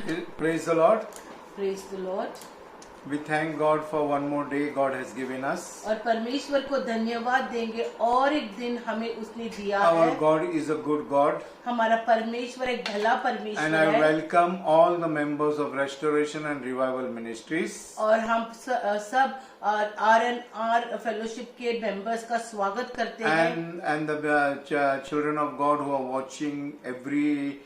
Praise the Lord. Praise the Lord. We thank God for one more day God has given us. और परमेश्वर को धन्यवाद देंगे और एक दिन हमें उसने दिया Our है। God is a good God. हमारा परमेश्वर एक भला And परमेश्वर I है। welcome all the members of Restoration and Revival Ministries. और हम सब RNR फेलोशिप के मेंबर्स का स्वागत करते हैं। And the children of God who are watching every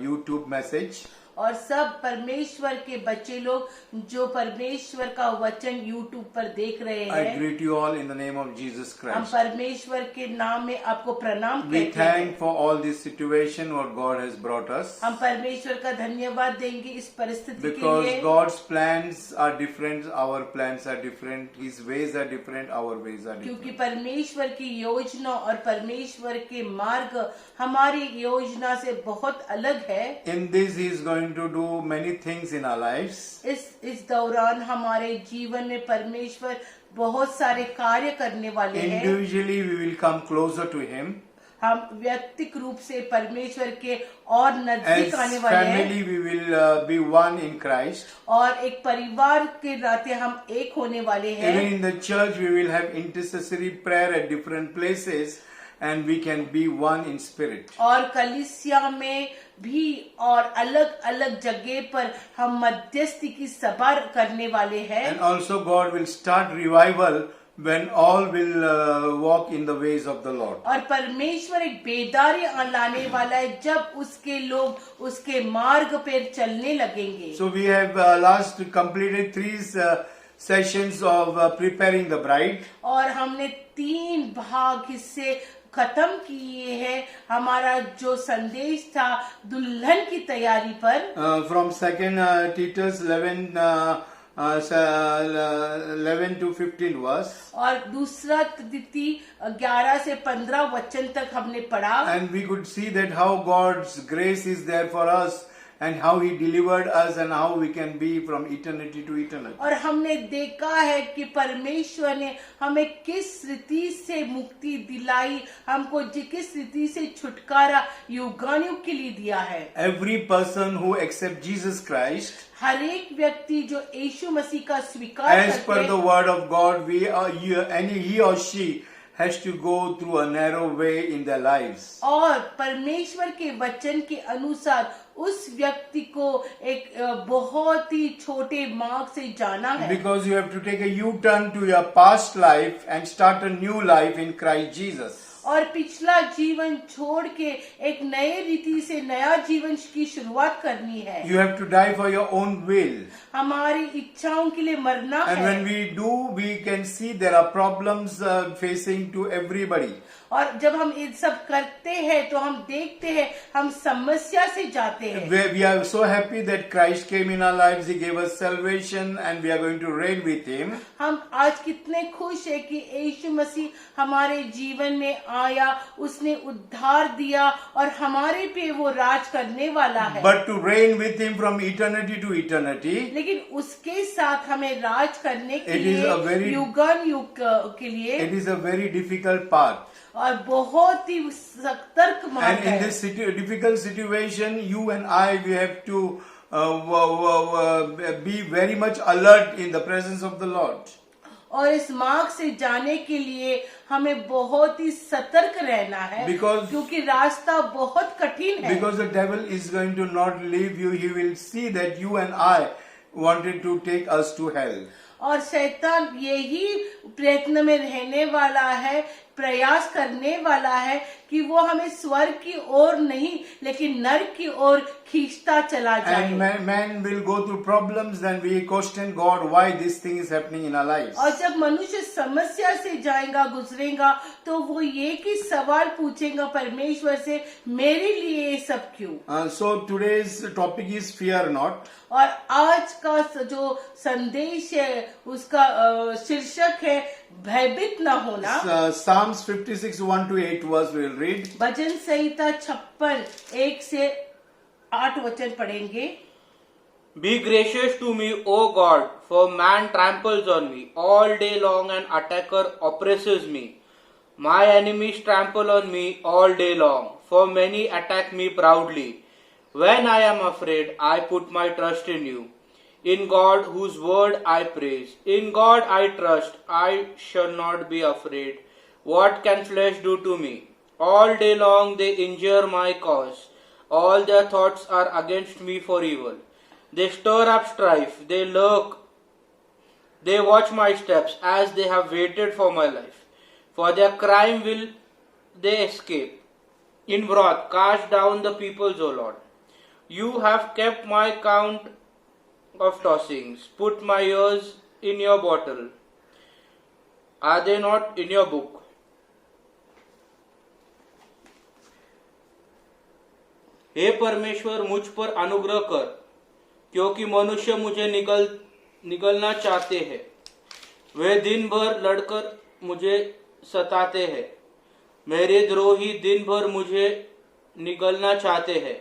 YouTube message. और सब परमेश्वर के बच्चे लोग जो परमेश्वर का वचन YouTube पर देख रहे I हैं, greet you all in the name of Jesus हम Christ. परमेश्वर के नाम में आपको प्रणाम We कहते हैं। thank for all this situation what God has brought us. हम परमेश्वर का धन्यवाद देंगे इस परिस्थिति के Because लिए, God's plans are different, our plans are different, His ways are different, our ways are क्योंकि different. परमेश्वर की योजना और परमेश्वर के मार्ग हमारी योजना से बहुत अलग है। In this, He is going to do many things in our lives. इस दौरान हमारे जीवन में परमेश्वर बहुत सारे कार्य करने वाले हैं। Individually, we will come closer to Him. हम व्यक्तिगत रूप से परमेश्वर के और As नजदीक आने वाले हैं family, we will be one in Christ. और एक परिवार के नाते हम एक होने वाले Even हैं। in the church, we will have intercessory prayer at different places, and we can be one in spirit. और कलीसिया में भी और अलग अलग जगह पर हम मध्यस्थी की सभा करने वाले हैं। And also, God will start revival when all will walk in the ways of the Lord. और परमेश्वर एक बेदारी लाने वाला है जब उसके लोग उसके मार्ग पे चलने लगेंगे। So we have last completed three sessions of preparing the bride. और हमने 3 भाग हिस्से खत्म किए हैं हमारा जो संदेश था दुल्हन की तैयारी पर। From second Titus 11 to 15 verse. और दूसरा तिथि 11 से 15 वचन तक हमने पढ़ा। And we could see that how God's grace is there for us, and how He delivered us, and how we can be from eternity to eternity. और हमने देखा है कि परमेश्वर ने हमें किस रीति से मुक्ति दिलाई, हमको किस रीति से छुटकारा युगानुयुग के लिए दिया है। Every person who accepts Jesus Christ, हर एक व्यक्ति जो यीशु मसीह का स्वीकार as per करते the word of God, he or she has to go through a narrow way in their lives. और परमेश्वर के वचन के अनुसार उस व्यक्ति को एक बहुत ही छोटे मार्ग से जाना है। Because you have to take a U-turn to your past life and start a new life in Christ Jesus. और पिछला जीवन छोड़ के एक नए रीति से नया जीवन की शुरुआत करनी है। You have to die for your own will. हमारी इच्छाओं के लिए मरना And है। when we do, we can see there are problems facing to everybody. और जब हम ये सब करते हैं तो हम देखते हैं हम समस्या से जाते हैं। We are so happy that Christ came in our lives. He gave us salvation, and we are going to reign with Him. हम आज कितने खुश है कि यीशु मसीह हमारे जीवन में आया, उसने उद्धार दिया और हमारे पे वो राज करने वाला है। But to reign with Him from eternity to eternity, लेकिन उसके साथ हमें राज करने के It is लिए a very- युगानुयुग के लिए it is a very difficult path. और बहुत ही सतर्क मार्ग And in है। this difficult situation, you and I, we have to be very much alert in the presence of the Lord. और इस मार्ग से जाने के लिए हमें बहुत ही सतर्क रहना है, Because- क्योंकि रास्ता बहुत कठिन है। Because the devil is going to not leave you. He will see that you and I wanted to take us to hell. और शैतान यही प्रयत्न में रहने वाला है, प्रयास करने वाला है कि वो हमें स्वर्ग की ओर नहीं लेकिन नरक की ओर खींचता चला जाए। And man will go through problems, then we question God why this thing is happening in our lives. और जब मनुष्य समस्या से जाएगा गुजरेगा तो वो ये कि सवाल पूछेगा परमेश्वर से, मेरे लिए ये सब क्यों। So today's topic is fear not. और आज का जो संदेश है उसका शीर्षक है भयभीत न होना। Psalms 56 1 to 8 verse we will read. भजन संहिता 56 1 से 8 वचन पढ़ेंगे। Be gracious to me, O God, for man tramples on me all day long, and attacker oppresses me. My enemies trample on me all day long, for many attack me proudly. When I am afraid, I put my trust in you. In God, whose word I praise. In God I trust. I shall not be afraid. What can flesh do to me? All day long they injure my cause. All their thoughts are against me for evil. They stir up strife. They lurk. They watch my steps as they have waited for my life. For their crime will they escape. In wrath, cast down the peoples, O Lord. You have kept my count of tossings. Put my years in your bottle. Are they not in your book? हे परमेश्वर, मुझ पर अनुग्रह कर, क्योंकि मनुष्य मुझे निगलना चाहते हैं। वे दिन भर लड़कर मुझे सताते हैं। मेरे द्रोही दिन भर मुझे निगलना चाहते हैं,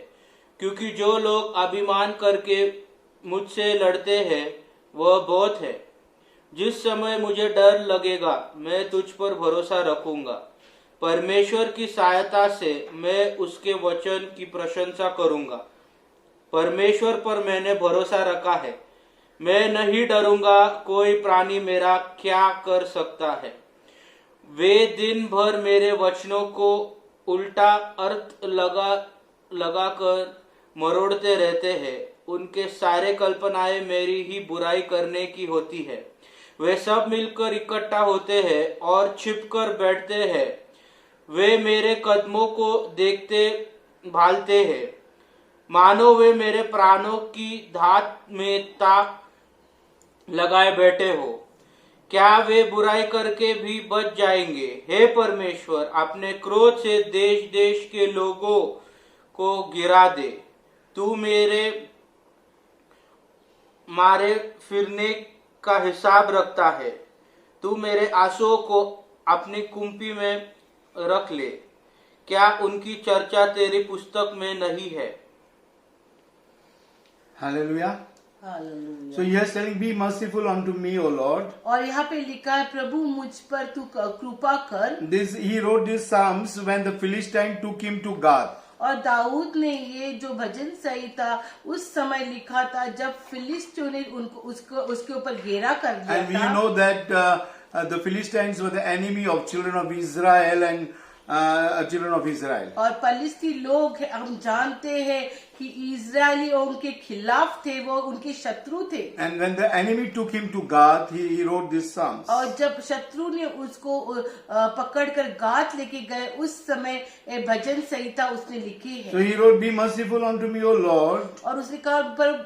क्योंकि जो लोग अभिमान करके मुझसे लड़ते हैं वह बहुत है। जिस समय मुझे डर लगेगा मैं तुझ पर भरोसा रखूंगा। परमेश्वर की सहायता से मैं उसके वचन की प्रशंसा करूंगा। परमेश्वर पर मैंने भरोसा रखा है, मैं नहीं डरूंगा। कोई प्राणी मेरा क्या कर सकता है? वे दिन भर मेरे वचनों को उल्टा अर्थ लगा कर मरोड़ते रहते हैं। उनके सारे कल्पनाएं मेरी ही बुराई करने की होती है। वे सब मिलकर इकट्ठा होते हैं और छिपकर बैठते हैं। वे मेरे कदमों को देखते भालते हैं, मानो वे मेरे प्राणों की धात में ताक लगाए बैठे हो। क्या वे बुराई करके भी बच जाएंगे? हे परमेश्वर, अपने क्रोध से देश देश के लोगों को गिरा दे। तू मेरे मारे फिरने का हिसाब रखता है। तू मेरे आंसुओं को अपनी कुंपी में रख ले। क्या उनकी चर्चा तेरी पुस्तक में नहीं है? Hallelujah. Hallelujah. So he is telling, be merciful unto me, O Lord. और यहाँ पे लिखा है, प्रभु मुझ पर तू कृपा कर। He wrote these psalms when the Philistine took him to Gath. और दाऊद ने ये जो भजन संहिता उस समय लिखा था जब फिलिस्तीयों ने उसके ऊपर घेरा कर दिया And we था। know that the Philistines were the enemy of children of Israel and children of Israel. और फलिस्ती लोग हम जानते हैं कि इजरायलियों के खिलाफ थे, वो उनके शत्रु थे। And when the enemy took him to Gath, he wrote these psalms. और जब शत्रु ने उसको पकड़कर गात लेके गए उस समय भजन संहिता उसने लिखी So है। he wrote, be merciful unto me, O Lord, और उसने कहा,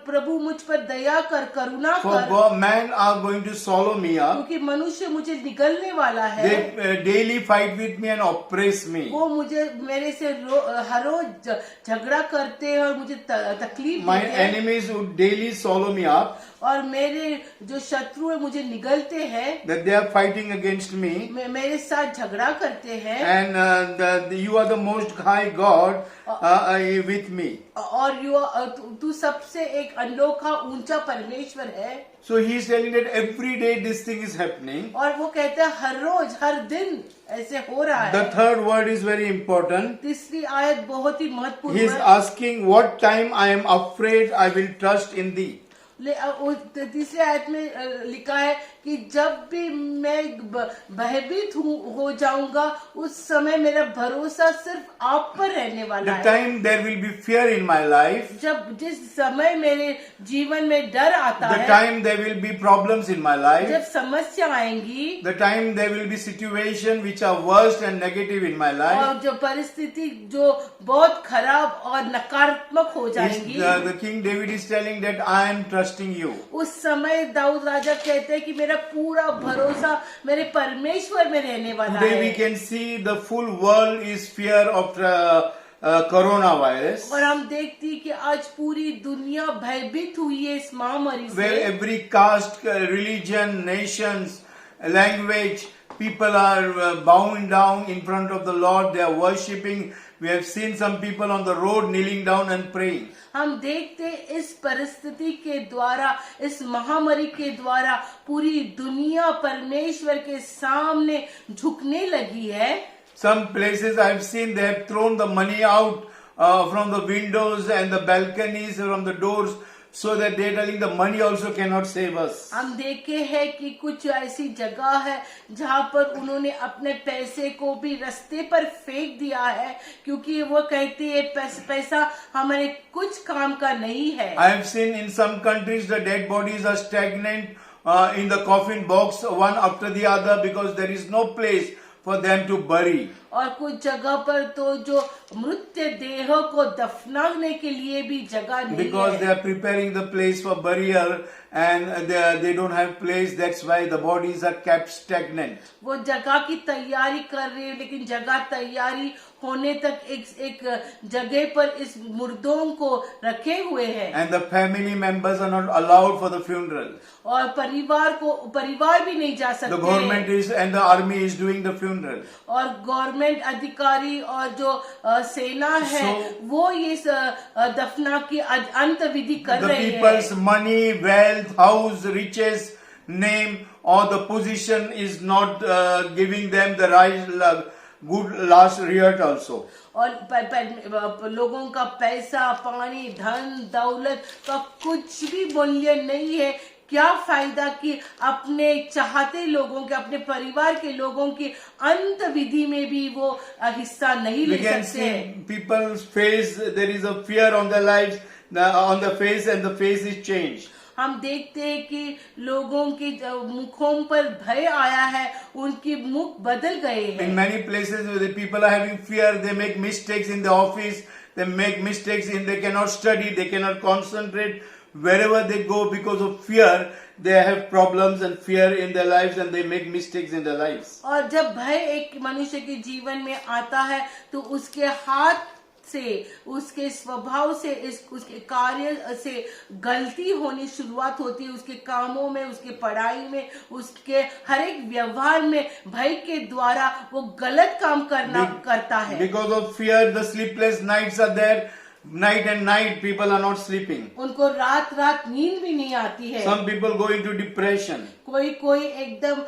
प्रभु मुझ पर दया कर, करुणा for कर, men are going to swallow me up. क्योंकि मनुष्य मुझे निगलने वाला है। They daily fight with me and oppress me. वो मुझे मेरे से हर रोज झगड़ा करते हैं और मुझे तकलीफ My देते हैं। enemies would daily swallow me up. और मेरे जो शत्रु है मुझे निगलते हैं, That they are fighting against me. मेरे साथ झगड़ा करते हैं। And you are the most high God with me. और तू सबसे एक अनोखा ऊंचा परमेश्वर है। So he is telling that every day this thing is happening. और वो कहते हैं हर रोज हर दिन ऐसे हो रहा है। The third word is very important. तीसरी आयत बहुत ही महत्वपूर्ण He is है। asking, what time I am afraid, I will trust in thee. तीसरी आयत में लिखा है कि जब भी मैं भयभीत हो जाऊंगा उस समय मेरा भरोसा सिर्फ आप पर रहने वाला The है। time there will be fear in my life. जिस समय मेरे जीवन में डर आता The है, time there will be problems in my life. जब समस्या आएंगी, The time there will be situation which are worst and negative in my life. और जो परिस्थिति जो बहुत खराब और नकारात्मक हो जाएंगी, The King David is telling that I am trusting you. उस समय दाऊद राजा कहते हैं कि मेरा पूरा भरोसा मेरे परमेश्वर में रहने वाला Today we है। can see the full world is fear of coronavirus, और हम देखते हैं कि आज पूरी दुनिया भयभीत हुई है इस महामारी where से। every caste, religion, nations, language, people are bowing down in front of the Lord. They are worshipping. We have seen some people on the road kneeling down and praying. हम देखते इस परिस्थिति के द्वारा, इस महामारी के द्वारा पूरी दुनिया परमेश्वर के सामने झुकने लगी है। Some places I have seen they have thrown the money out from the windows and the balconies, from the doors, so that they're telling the money also cannot save us. हम देखे हैं कि कुछ ऐसी जगह है जहाँ पर उन्होंने अपने पैसे को भी रास्ते पर फेंक दिया है, क्योंकि वो कहते हैं पैसा हमारे कुछ काम का नहीं है। I have seen in some countries the dead bodies are stagnant in the coffin box, one after the other, because there is no place for them to bury. और कुछ जगह पर तो जो मृत देहों को दफनाने के लिए भी जगह नहीं Because है, they are preparing the place for burial and they don't have place, that's why the bodies are kept stagnant. वो जगह की तैयारी कर रही है, लेकिन जगह तैयारी होने तक एक जगह पर इस मुर्दों को रखे हुए हैं, And the family members are not allowed for the funeral. और परिवार भी नहीं जा The सकते। government is and the army is doing the funeral. और गवर्नमेंट अधिकारी और जो सेना है So- वो ये दफना की अंत विधि कर The रही है। people's money, wealth, house, riches, name or the position is not giving them the right good last result also. और लोगों का पैसा, पानी, धन, दौलत का कुछ भी मूल्य नहीं है। क्या फायदा कि अपने चाहते लोगों के, अपने परिवार के लोगों की अंत विधि में भी वो हिस्सा नहीं We ले can सकते हैं। see people's face, there is a fear on their lives, on the face, and the face is changed. हम देखते हैं कि लोगों के मुखों पर भय आया है, उनके मुख बदल गए In हैं। many places where the people are having fear, they make mistakes in the office, they make mistakes they cannot study, they cannot concentrate. Wherever they go, because of fear, they have problems and fear in their lives and they make mistakes in their lives. और जब भय एक मनुष्य के जीवन में आता है तो उसके हाथ से, उसके स्वभाव से, उसके कार्य से गलती होनी शुरुआत होती है। उसके कामों में, उसके पढ़ाई में, उसके हर एक व्यवहार में भय के द्वारा वो गलत काम करता है। Because of fear, the sleepless nights are there. Night and night, people are not sleeping. उनको रात नींद भी नहीं आती है। Some people go into depression. कोई एकदम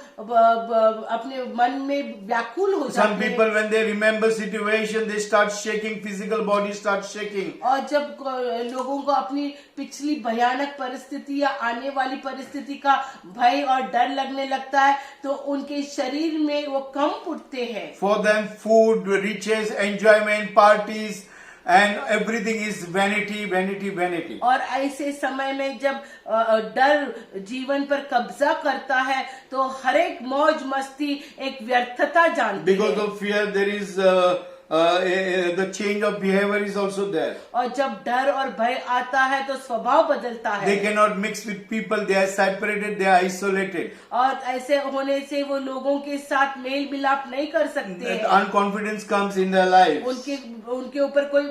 अपने मन में व्याकुल हो Some जाते हैं। people, when they remember situation, they start shaking, physical body starts shaking. और जब लोगों को अपनी पिछली भयानक परिस्थिति या आने वाली परिस्थिति का भय और डर लगने लगता है तो उनके शरीर में वो कंप उठते हैं। For them, food, riches, enjoyment, parties, and everything is vanity, vanity, vanity. और ऐसे समय में जब डर जीवन पर कब्जा करता है तो हर एक मौज मस्ती एक व्यर्थता जानती Because है। of fear, there is the change of behavior is also there. और जब डर और भय आता है तो स्वभाव बदलता They है, cannot mix with people. They are separated. They are isolated. और ऐसे होने से वो लोगों के साथ मेल मिलाप नहीं कर सकते That हैं। unconfidence comes in their lives. उनके ऊपर कोई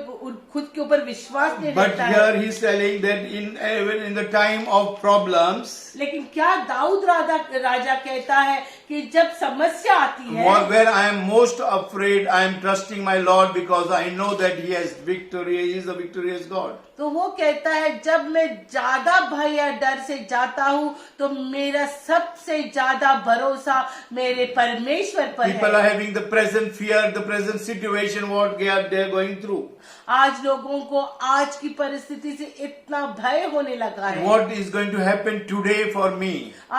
खुद के ऊपर विश्वास नहीं But रखता है। here he is telling that in the time of problems, लेकिन क्या दाऊद राजा कहता है कि जब समस्या आती है, where I am most afraid, I am trusting my Lord because I know that He has victory. He is a victorious God. तो वो कहता है जब मैं ज्यादा भय या डर से जाता हूँ तो मेरा सबसे ज्यादा भरोसा मेरे परमेश्वर पर People are है। having the present fear, the present situation, what they are going through. आज लोगों को आज की परिस्थिति से इतना भय होने लगा है। What is going to happen today for me?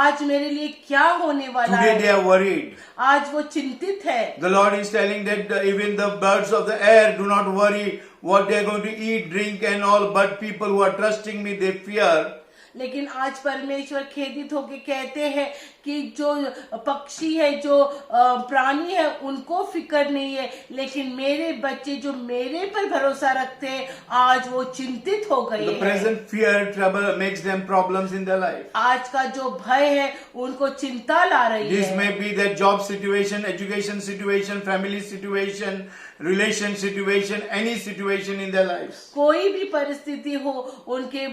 आज मेरे लिए क्या होने वाला Today they है? are worried. आज वो चिंतित है। The Lord is telling that even the birds of the air do not worry what they are going to eat, drink and all, but people who are trusting me, they fear. लेकिन आज परमेश्वर खेदित होके कहते हैं कि जो पक्षी है, जो प्राणी है, उनको फिक्र नहीं है, लेकिन मेरे बच्चे जो मेरे पर भरोसा रखते हैं आज वो चिंतित हो गए The हैं। present fear, trouble makes them problems in their life. आज का जो भय है उनको चिंता ला रही This है। may be their job situation, education situation, family situation, relation situation, any situation in their lives. कोई भी परिस्थिति हो, उनके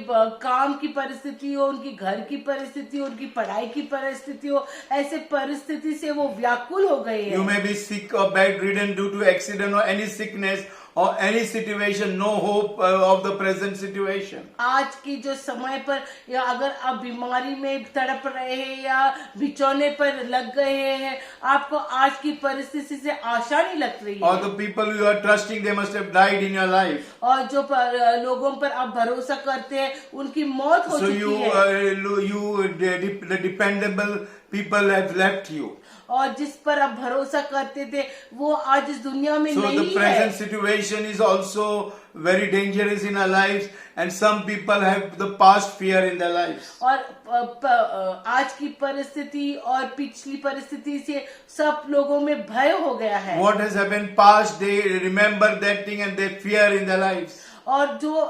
काम की परिस्थिति हो, उनकी घर की परिस्थिति हो, उनकी पढ़ाई की परिस्थिति हो, ऐसे परिस्थिति से वो व्याकुल हो गए You हैं। may be sick or bedridden due to accident or any sickness or any situation, no hope of the present situation. आज की जो समय पर या अगर आप बीमारी में तड़प रहे हैं या बिचौने पर लग गए हैं, आपको आज की परिस्थिति से आशा नहीं लग रही Or है, the people you are trusting, they must have died in your life. और जो लोगों पर आप भरोसा करते हैं उनकी मौत हो So चुकी है, the dependable people have left you. और जिस पर आप भरोसा करते थे वो आज इस दुनिया में So the नहीं present है। situation is also very dangerous in our lives, and some people have the past fear in their lives. और आज की परिस्थिति और पिछली परिस्थिति से सब लोगों में भय हो गया है, What has happened past, they remember that thing and they fear in their lives. और जो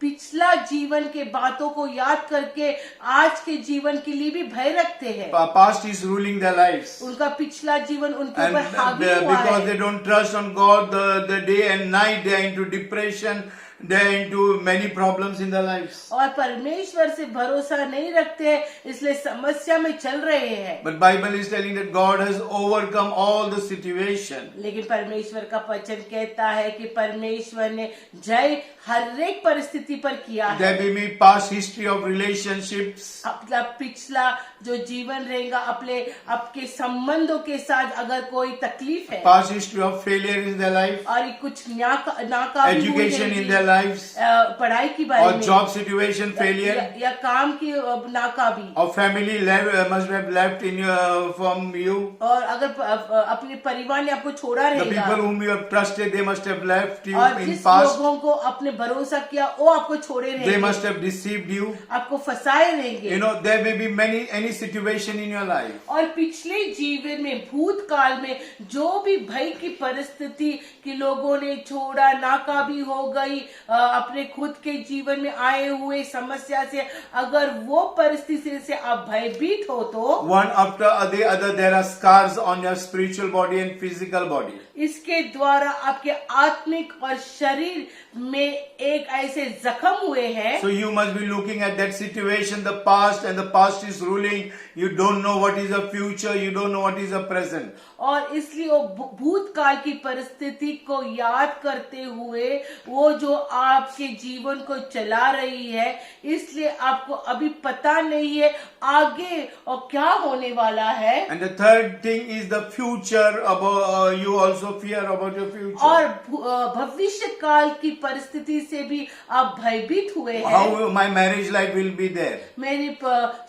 पिछला जीवन के बातों को याद करके आज के जीवन के लिए भी भय रखते हैं। Past is ruling their lives. उनका पिछला जीवन उनके And ऊपर हावी हुआ because they है, don't trust on God, the day and night, they are into depression, they are into many problems in their lives. और परमेश्वर से भरोसा नहीं रखते हैं, इसलिए समस्या में चल रहे हैं। But Bible is telling that God has overcome all the situation. लेकिन परमेश्वर का वचन कहता है कि परमेश्वर ने जय हर एक परिस्थिति पर किया है। There may be past history of relationships. अपना पिछला जो जीवन रहेगा अपने आपके संबंधों के साथ अगर कोई तकलीफ है, Past history of failure in their life, और ये कुछ नाकामी हुई education in रहेगी, their lives, पढ़ाई की बारे or में, job situation failure, या काम की नाकामी, or family must have left in from you. और अगर अपने परिवार ने आपको छोड़ा The people रहेगा, whom you have trusted, they must have left you और in जिस past. लोगों को अपने भरोसा किया वो आपको छोड़े They रहेंगे, must have deceived you. आपको फंसाए रहेंगे। You know, there may be any situation in your life. और पिछले जीवन में भूतकाल में जो भी भय की परिस्थिति कि लोगों ने छोड़ा, नाकाबी हो गई, अपने खुद के जीवन में आए हुए समस्या से अगर वो परिस्थिति से आप भयभीत हो तो One after the other, there are scars on your spiritual body and physical body. इसके द्वारा आपके आत्मिक और शरीर में एक ऐसे जख्म हुए हैं। So you must be looking at that situation, the past, and the past is ruling. You don't know what is the future, you don't know what is the present. और इसलिए वो भूतकाल की परिस्थिति को याद करते हुए वो जो आपके जीवन को चला रही है, इसलिए आपको अभी पता नहीं है आगे और क्या होने वाला है। And the third thing is the future. About you also fear about your future. और भविष्य काल की परिस्थिति से भी आप भयभीत हुए हैं। How my marriage life will be there. मेरी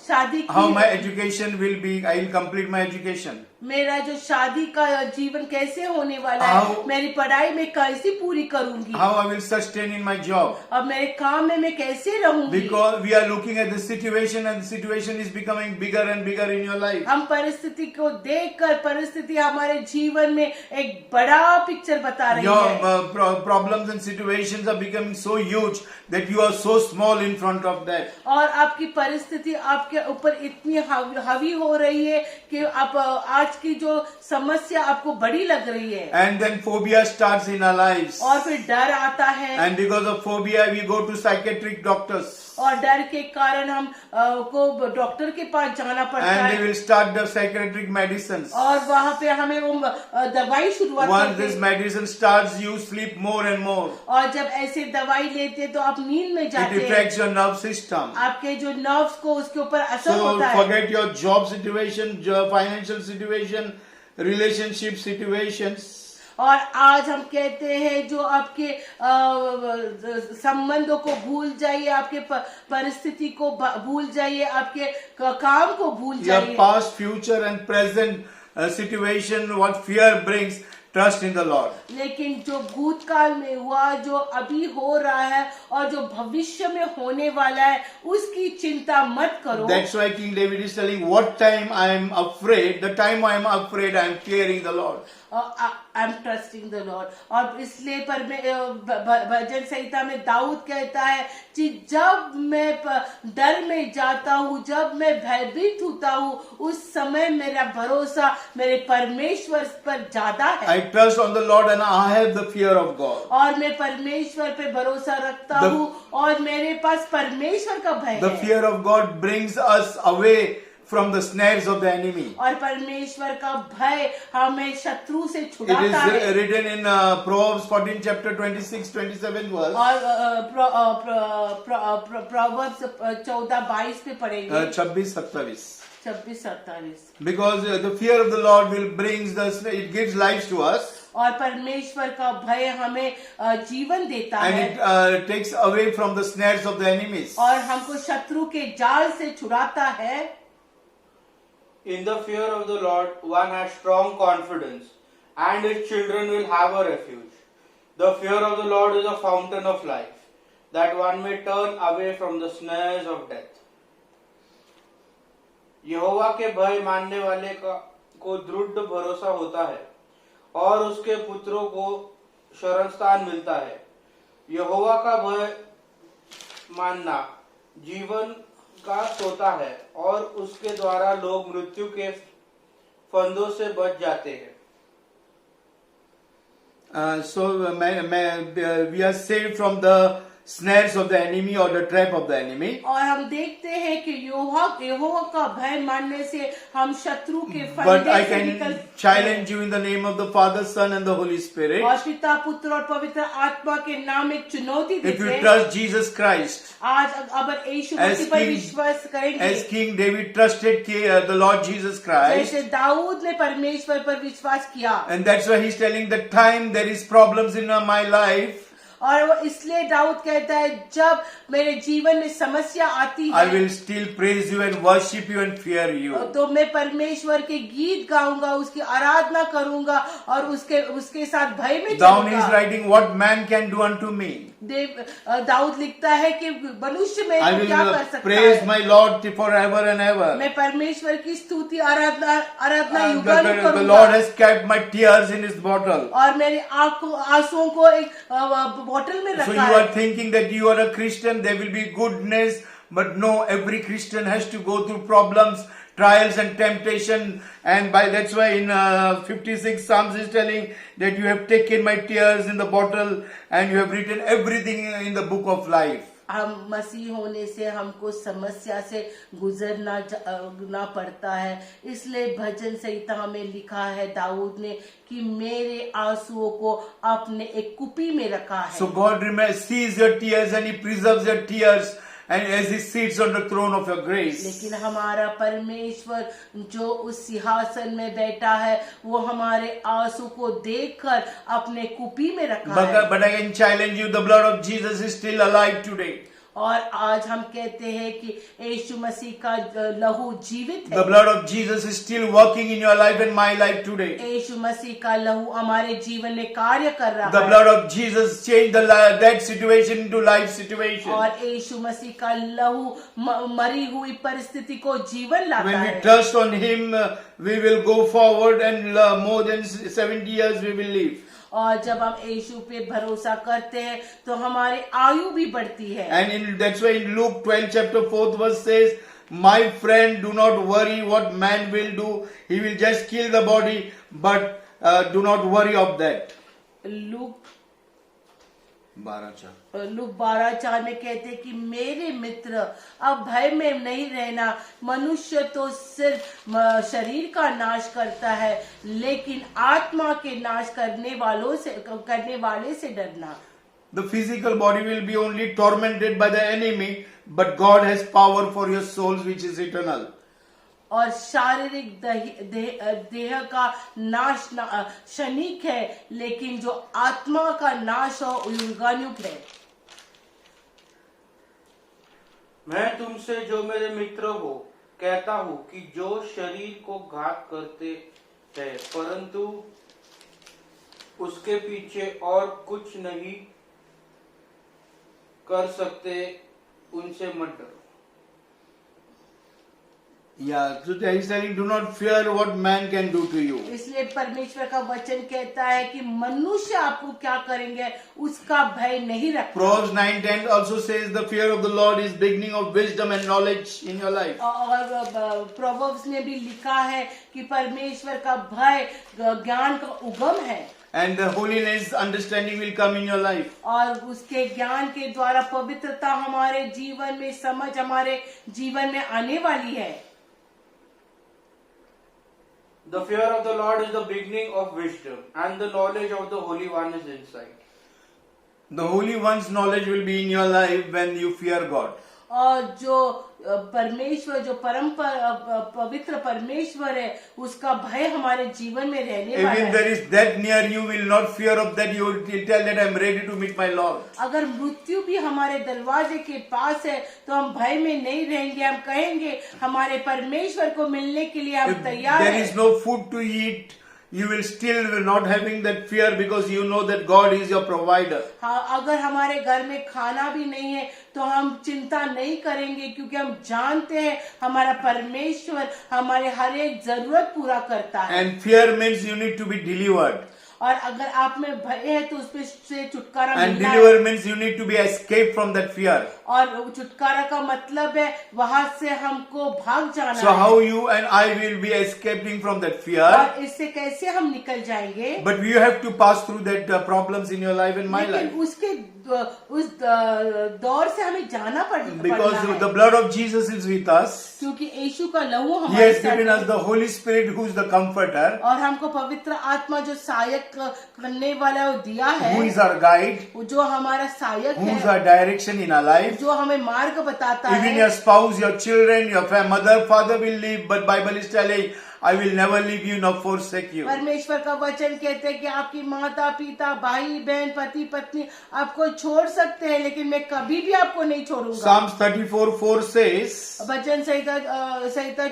शादी How my की education will be. I will complete my education. मेरा जो शादी का जीवन कैसे होने वाला है, How- मेरी पढ़ाई में कैसे पूरी करूंगी, How I will sustain in my job. अब मेरे काम में मैं कैसे रहूंगी। Because we are looking at the situation, and the situation is becoming bigger and bigger in your life. हम परिस्थिति को देखकर परिस्थिति हमारे जीवन में एक बड़ा पिक्चर बता रही Your है, problems and situations are becoming so huge that you are so small in front of that. और आपकी परिस्थिति आपके ऊपर इतनी हावी हो रही है कि आप आज की जो समस्या आपको बड़ी लग रही है, And then phobia starts in our lives. और फिर डर आता है, And because of phobia, we go to psychiatric doctors. और डर के कारण हम को डॉक्टर के पास जाना पड़ता And they है, will start the psychiatric medicines. और वहाँ पे हमें वो दवाई शुरुआत Once करते this हैं, medicine starts, you sleep more and more. और जब ऐसे दवाई लेते हैं तो आप नींद में It जाते हैं, affects your nerve system. आपके जो नर्व्स को उसके ऊपर असर So होता है। forget your job situation, your financial situation, relationship situations. और आज हम कहते हैं जो आपके संबंधों को भूल जाइए, आपके परिस्थिति को भूल जाइए, आपके काम को भूल Your जाइए। past, future, and present situation, what fear brings, trust in the Lord. लेकिन जो भूतकाल में हुआ, जो अभी हो रहा है और जो भविष्य में होने वाला है, उसकी चिंता मत करो। That's why King David is telling, what time I am afraid, the time I am afraid, I am fearing the Lord. I am trusting the Lord. और इसलिए पर भजन संहिता में दाऊद कहता है कि जब मैं डर में जाता हूँ, जब मैं भयभीत होता हूँ, उस समय मेरा भरोसा मेरे परमेश्वर पर ज्यादा है। I trust on the Lord and I have the fear of God. और मैं परमेश्वर पे भरोसा रखता The- हूँ और मेरे पास परमेश्वर का भय The है। fear of God brings us away from the snares of the enemy. और परमेश्वर का भय हमें शत्रु से It is छुड़ाता है। written in Proverbs 14 chapter 26-27 verse. और प्रोवर्ब्स 14-22 पे पढ़ेंगे, 26-27. 26-27। Because the fear of the Lord will brings it gives life to us, और परमेश्वर का भय हमें जीवन देता and है it takes away from the snares of the enemies. और हमको शत्रु के जाल से छुड़ाता है। In the fear of the Lord, one has strong confidence, and his children will have a refuge. The fear of the Lord is a fountain of life, that one may turn away from the snares of death. यहोवा के भय मानने वाले को दृढ़ भरोसा होता है और उसके पुत्रों को शरण स्थान मिलता है। यहोवा का भय मानना जीवन का सोता है और उसके द्वारा लोग मृत्यु के फंदों से बच जाते हैं। We are saved from the snares of the enemy or the trap of the enemy. और हम देखते हैं कि यहोवा का भय मानने से हम शत्रु के But फंदे I से can निकल challenge you in the name of the Father, Son and the Holy Spirit. और पिता पुत्र और पवित्र आत्मा के नाम एक चुनौती If देते you हैं। trust Jesus Christ, आज अगर यीशु as मसीह पर King, विश्वास करेंगे, as King David trusted the Lord Jesus Christ, जैसे दाऊद ने परमेश्वर पर विश्वास किया, and that's why he's telling the time there is problems in my life, और वो इसलिए दाऊद कहता है जब मेरे जीवन में समस्या आती I है will still praise you and worship you and fear you. तो मैं परमेश्वर के गीत गाऊंगा, उसकी आराधना करूंगा और उसके साथ भय में Down he is चलूंगा। writing, what man can do unto me. Dawood लिखता है कि मनुष्य में I तो क्या कर will सकता praise है। my Lord forever and ever. मैं परमेश्वर की स्तुति आराधना And युगानुग the करूंगा Lord has kept my tears in his bottle. और मेरे आंसुओं को एक बोतल में So रखा you है। are thinking that you are a Christian, there will be goodness, but no, every Christian has to go through problems, trials and temptation, and that's why in 56 Psalms is telling that you have taken my tears in the bottle and you have written everything in the book of life. हम मसीह होने से हमको समस्या से गुजरना पड़ता है, इसलिए भजन संहिता में लिखा है दाऊद ने कि मेरे आंसुओं को आपने एक कुपी में रखा है। So God sees your tears and He preserves your tears, and as He sits on the throne of your grace. लेकिन हमारा परमेश्वर जो उस सिंहासन में बैठा है वो हमारे आंसू को देखकर अपने कुपी में रखा है। But I can challenge you, the blood of Jesus is still alive today. और आज हम कहते हैं कि यीशु मसीह का लहू जीवित है। The blood of Jesus is still working in your life and my life today. यीशु मसीह का लहू हमारे जीवन में कार्य कर रहा The है। blood of Jesus changed that situation into life situation. और यीशु मसीह का लहू मरी हुई परिस्थिति को जीवन लाता When we है। trust on Him, we will go forward and more than 70 years we will live. और जब हम यीशु पे भरोसा करते हैं तो हमारी आयु भी बढ़ती है। And that's why in Luke 12 chapter 4th verse says, my friend, do not worry what man will do. He will just kill the body, but do not worry of that. Look 12:4 12:4 में कहते कि मेरे मित्र अब भय में नहीं रहना, मनुष्य तो सिर्फ शरीर का नाश करता है लेकिन आत्मा के नाश करने वाले से डरना। The physical body will be only tormented by the enemy, but God has power for your souls which is eternal. और शारीरिक देह का नाश क्षणिक है लेकिन जो आत्मा का नाश हो युगानुग है। मैं तुमसे जो मेरे मित्र हो कहता हूँ कि जो शरीर को घात करते हैं परंतु उसके पीछे और कुछ नहीं कर सकते, उनसे मत डरो। Yeah, so he is telling, do not fear what man can do to you. इसलिए परमेश्वर का वचन कहता है कि मनुष्य आपको क्या करेंगे उसका भय नहीं रखना। Proverbs 9:10 also says the fear of the Lord is beginning of wisdom and knowledge in your life. और प्रोवर्ब्स में भी लिखा है कि परमेश्वर का भय ज्ञान का उगम है। And the holiness understanding will come in your life. और उसके ज्ञान के द्वारा पवित्रता हमारे जीवन में, समझ हमारे जीवन में आने वाली है। The fear of the Lord is the beginning of wisdom, and the knowledge of the Holy One is insight. The Holy One's knowledge will be in your life when you fear God. और जो परमेश्वर, जो पवित्र परमेश्वर है, उसका भय हमारे जीवन में रहने वाला Even है। there is death near you, will not fear of that. You will tell that I am ready to meet my Lord. अगर मृत्यु भी हमारे दरवाजे के पास है तो हम भय में नहीं रहेंगे। हम कहेंगे हमारे परमेश्वर को मिलने के लिए हम If तैयार there हैं। is no food to eat, you will still not having that fear because you know that God is your provider. हाँ, अगर हमारे घर में खाना भी नहीं है तो हम चिंता नहीं करेंगे, क्योंकि हम जानते हैं हमारा परमेश्वर हमारे हर एक जरूरत पूरा करता है। And fear means you need to be delivered. और अगर आप में भय है तो उसपे से छुटकारा And मिलना है। deliver means you need to be escaped from that fear. और छुटकारा का मतलब है वहां से हमको भाग जाना So है। how you and I will be escaping from that fear? और इससे कैसे हम निकल जाएंगे? But you have to pass through that problems in your life and my life. लेकिन उसके उस दौर से हमें जाना पड़ना Because है, the blood of Jesus is with us. क्योंकि यीशु का लहू He हमारे has साथ given है। us the Holy Spirit who is the comforter, और हमको पवित्र आत्मा जो सहायक करने वाला है वो दिया है, who is our guide, जो हमारा सहायक who is है, our direction in our life. जो हमें मार्ग बताता Even है। your spouse, your children, your mother, father will leave, but Bible is telling, I will never leave you nor forsake you. परमेश्वर का वचन कहते हैं कि आपकी माता पिता भाई बहन पति पत्नी आपको छोड़ सकते हैं, लेकिन मैं कभी भी आपको नहीं छोड़ूंगा। Psalms 34:4 says, वचन संहिता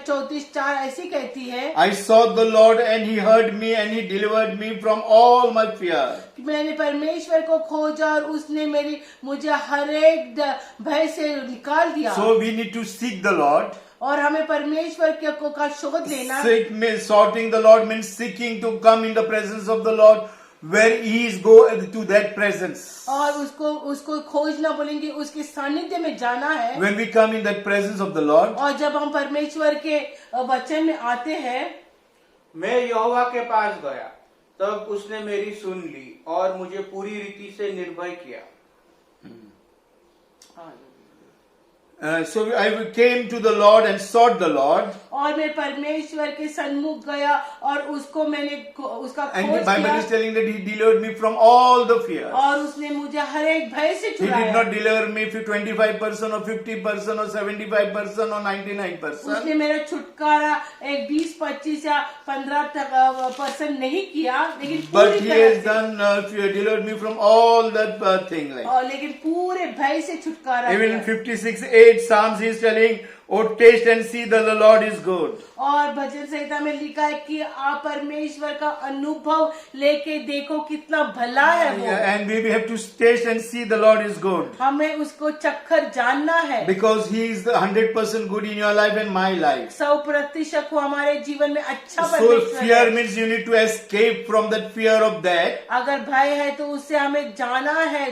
34:4 ऐसी कहती है, I sought the Lord and he heard me and he delivered me from all my fear. मैंने परमेश्वर को खोजा और उसने मुझे हर एक भय से निकाल दिया। So we need to seek the Lord. और हमें परमेश्वर का शोध लेना। Seek means sorting the Lord means seeking to come in the presence of the Lord where he is go to that presence. और उसको खोजना बोलेंगे, उसके सानिध्य में जाना है। When we come in that presence of the Lord, और जब हम परमेश्वर के वचन में आते हैं, मैं यहोवा के पास गया, तब उसने मेरी सुन ली और मुझे पूरी रीति से निर्भय किया। so I came to the Lord and sought the Lord. और मैं परमेश्वर के सन्मुख गया और उसको मैंने उसका And the खोज Bible किया। is telling that he delivered me from all the fears. और उसने मुझे हर एक भय से He did छुड़ाया। not deliver me for 25% or 50% or 75% or 99%. उसने मेरा छुटकारा एक 20-25 या 15% नहीं किया, लेकिन But पूरी he तरह has से done, delivered me from all that thing. Like. और लेकिन पूरे भय से छुटकारा Even in दिया। 56:8 Psalms he is telling, oh taste and see that the Lord is good. और भजन संहिता में लिखा है कि आप परमेश्वर का अनुभव लेके देखो कितना भला है वो। And we have to taste and see the Lord is good. हमें उसको चक्कर जानना है, Because he is the 100% good in your life and my life. 100% वो हमारे जीवन में अच्छा So परमेश्वर fear है। means you need to escape from that fear of death. अगर भय है तो उससे हमें जाना है,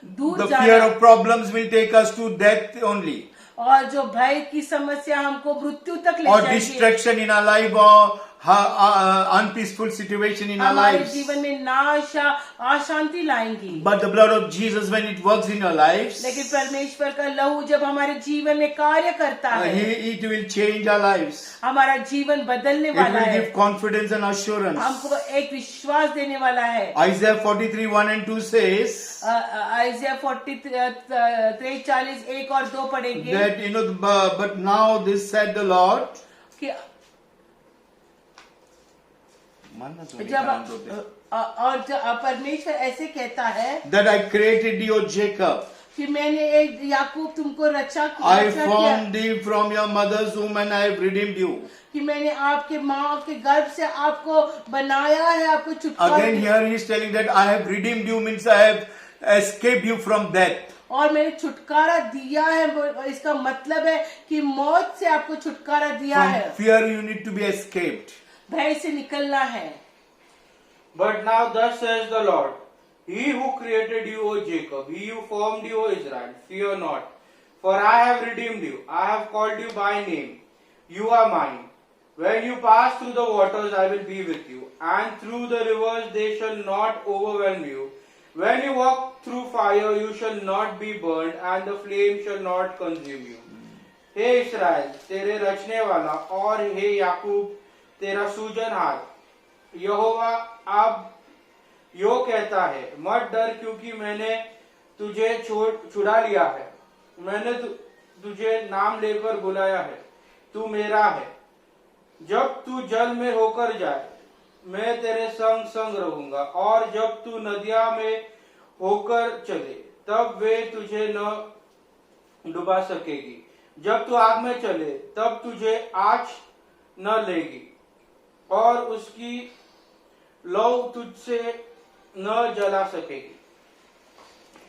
दूर The जाना fear है। of problems will take us to death only. और जो भय की समस्या हमको मृत्यु तक ले Or जाएगी। distraction in our life or unpeaceful situation in our हमारे lives. जीवन में नाश या अशांति लाएंगी। But the blood of Jesus, when it works in your lives, लेकिन परमेश्वर का लहू जब हमारे जीवन में कार्य करता है, it will change our lives. हमारा जीवन बदलने It वाला will है, give confidence and assurance. हमको एक विश्वास देने वाला है। Isaiah 43:1 and 2 says आइज़िया 43:1 और 2 पढ़ेंगे that but now this said the Lord. कि जब परमेश्वर ऐसे कहता है That I created you, Jacob. कि मैंने एक याकूब तुमको रचा I किया, formed thee from your mother's womb and I have redeemed you. कि मैंने आपके माँ के गर्भ से आपको बनाया है, आपको छुटकारा Again दिया। here he is telling that I have redeemed you means I have escaped you from death. और मैंने छुटकारा दिया है, इसका मतलब है कि मौत से आपको छुटकारा दिया है। From fear you need to be escaped. भय से निकलना है। But now thus says the Lord, He who created you, O Jacob, He who formed you, O Israel, fear not, for I have redeemed you. I have called you by name. You are mine. When you pass through the waters, I will be with you, and through the rivers, they shall not overwhelm you. When you walk through fire, you shall not be burned, and the flame shall not consume you. हे इस्राएल, तेरे रचने वाला और हे याकूब, तेरा सूजनहार। यहोवा आप यो कहता है, मत डर, क्योंकि मैंने तुझे छुड़ा लिया है। मैंने तुझे नाम लेकर बुलाया है, तू मेरा है। जब तू जल में होकर जाए, मैं तेरे संग संग रहूंगा, और जब तू नदिया में होकर चले, तब वे तुझे न डुबा सकेगी। जब तू आग में चले, तब तुझे आँच न लेगी, और उसकी लौ तुझसे न जला सकेगी।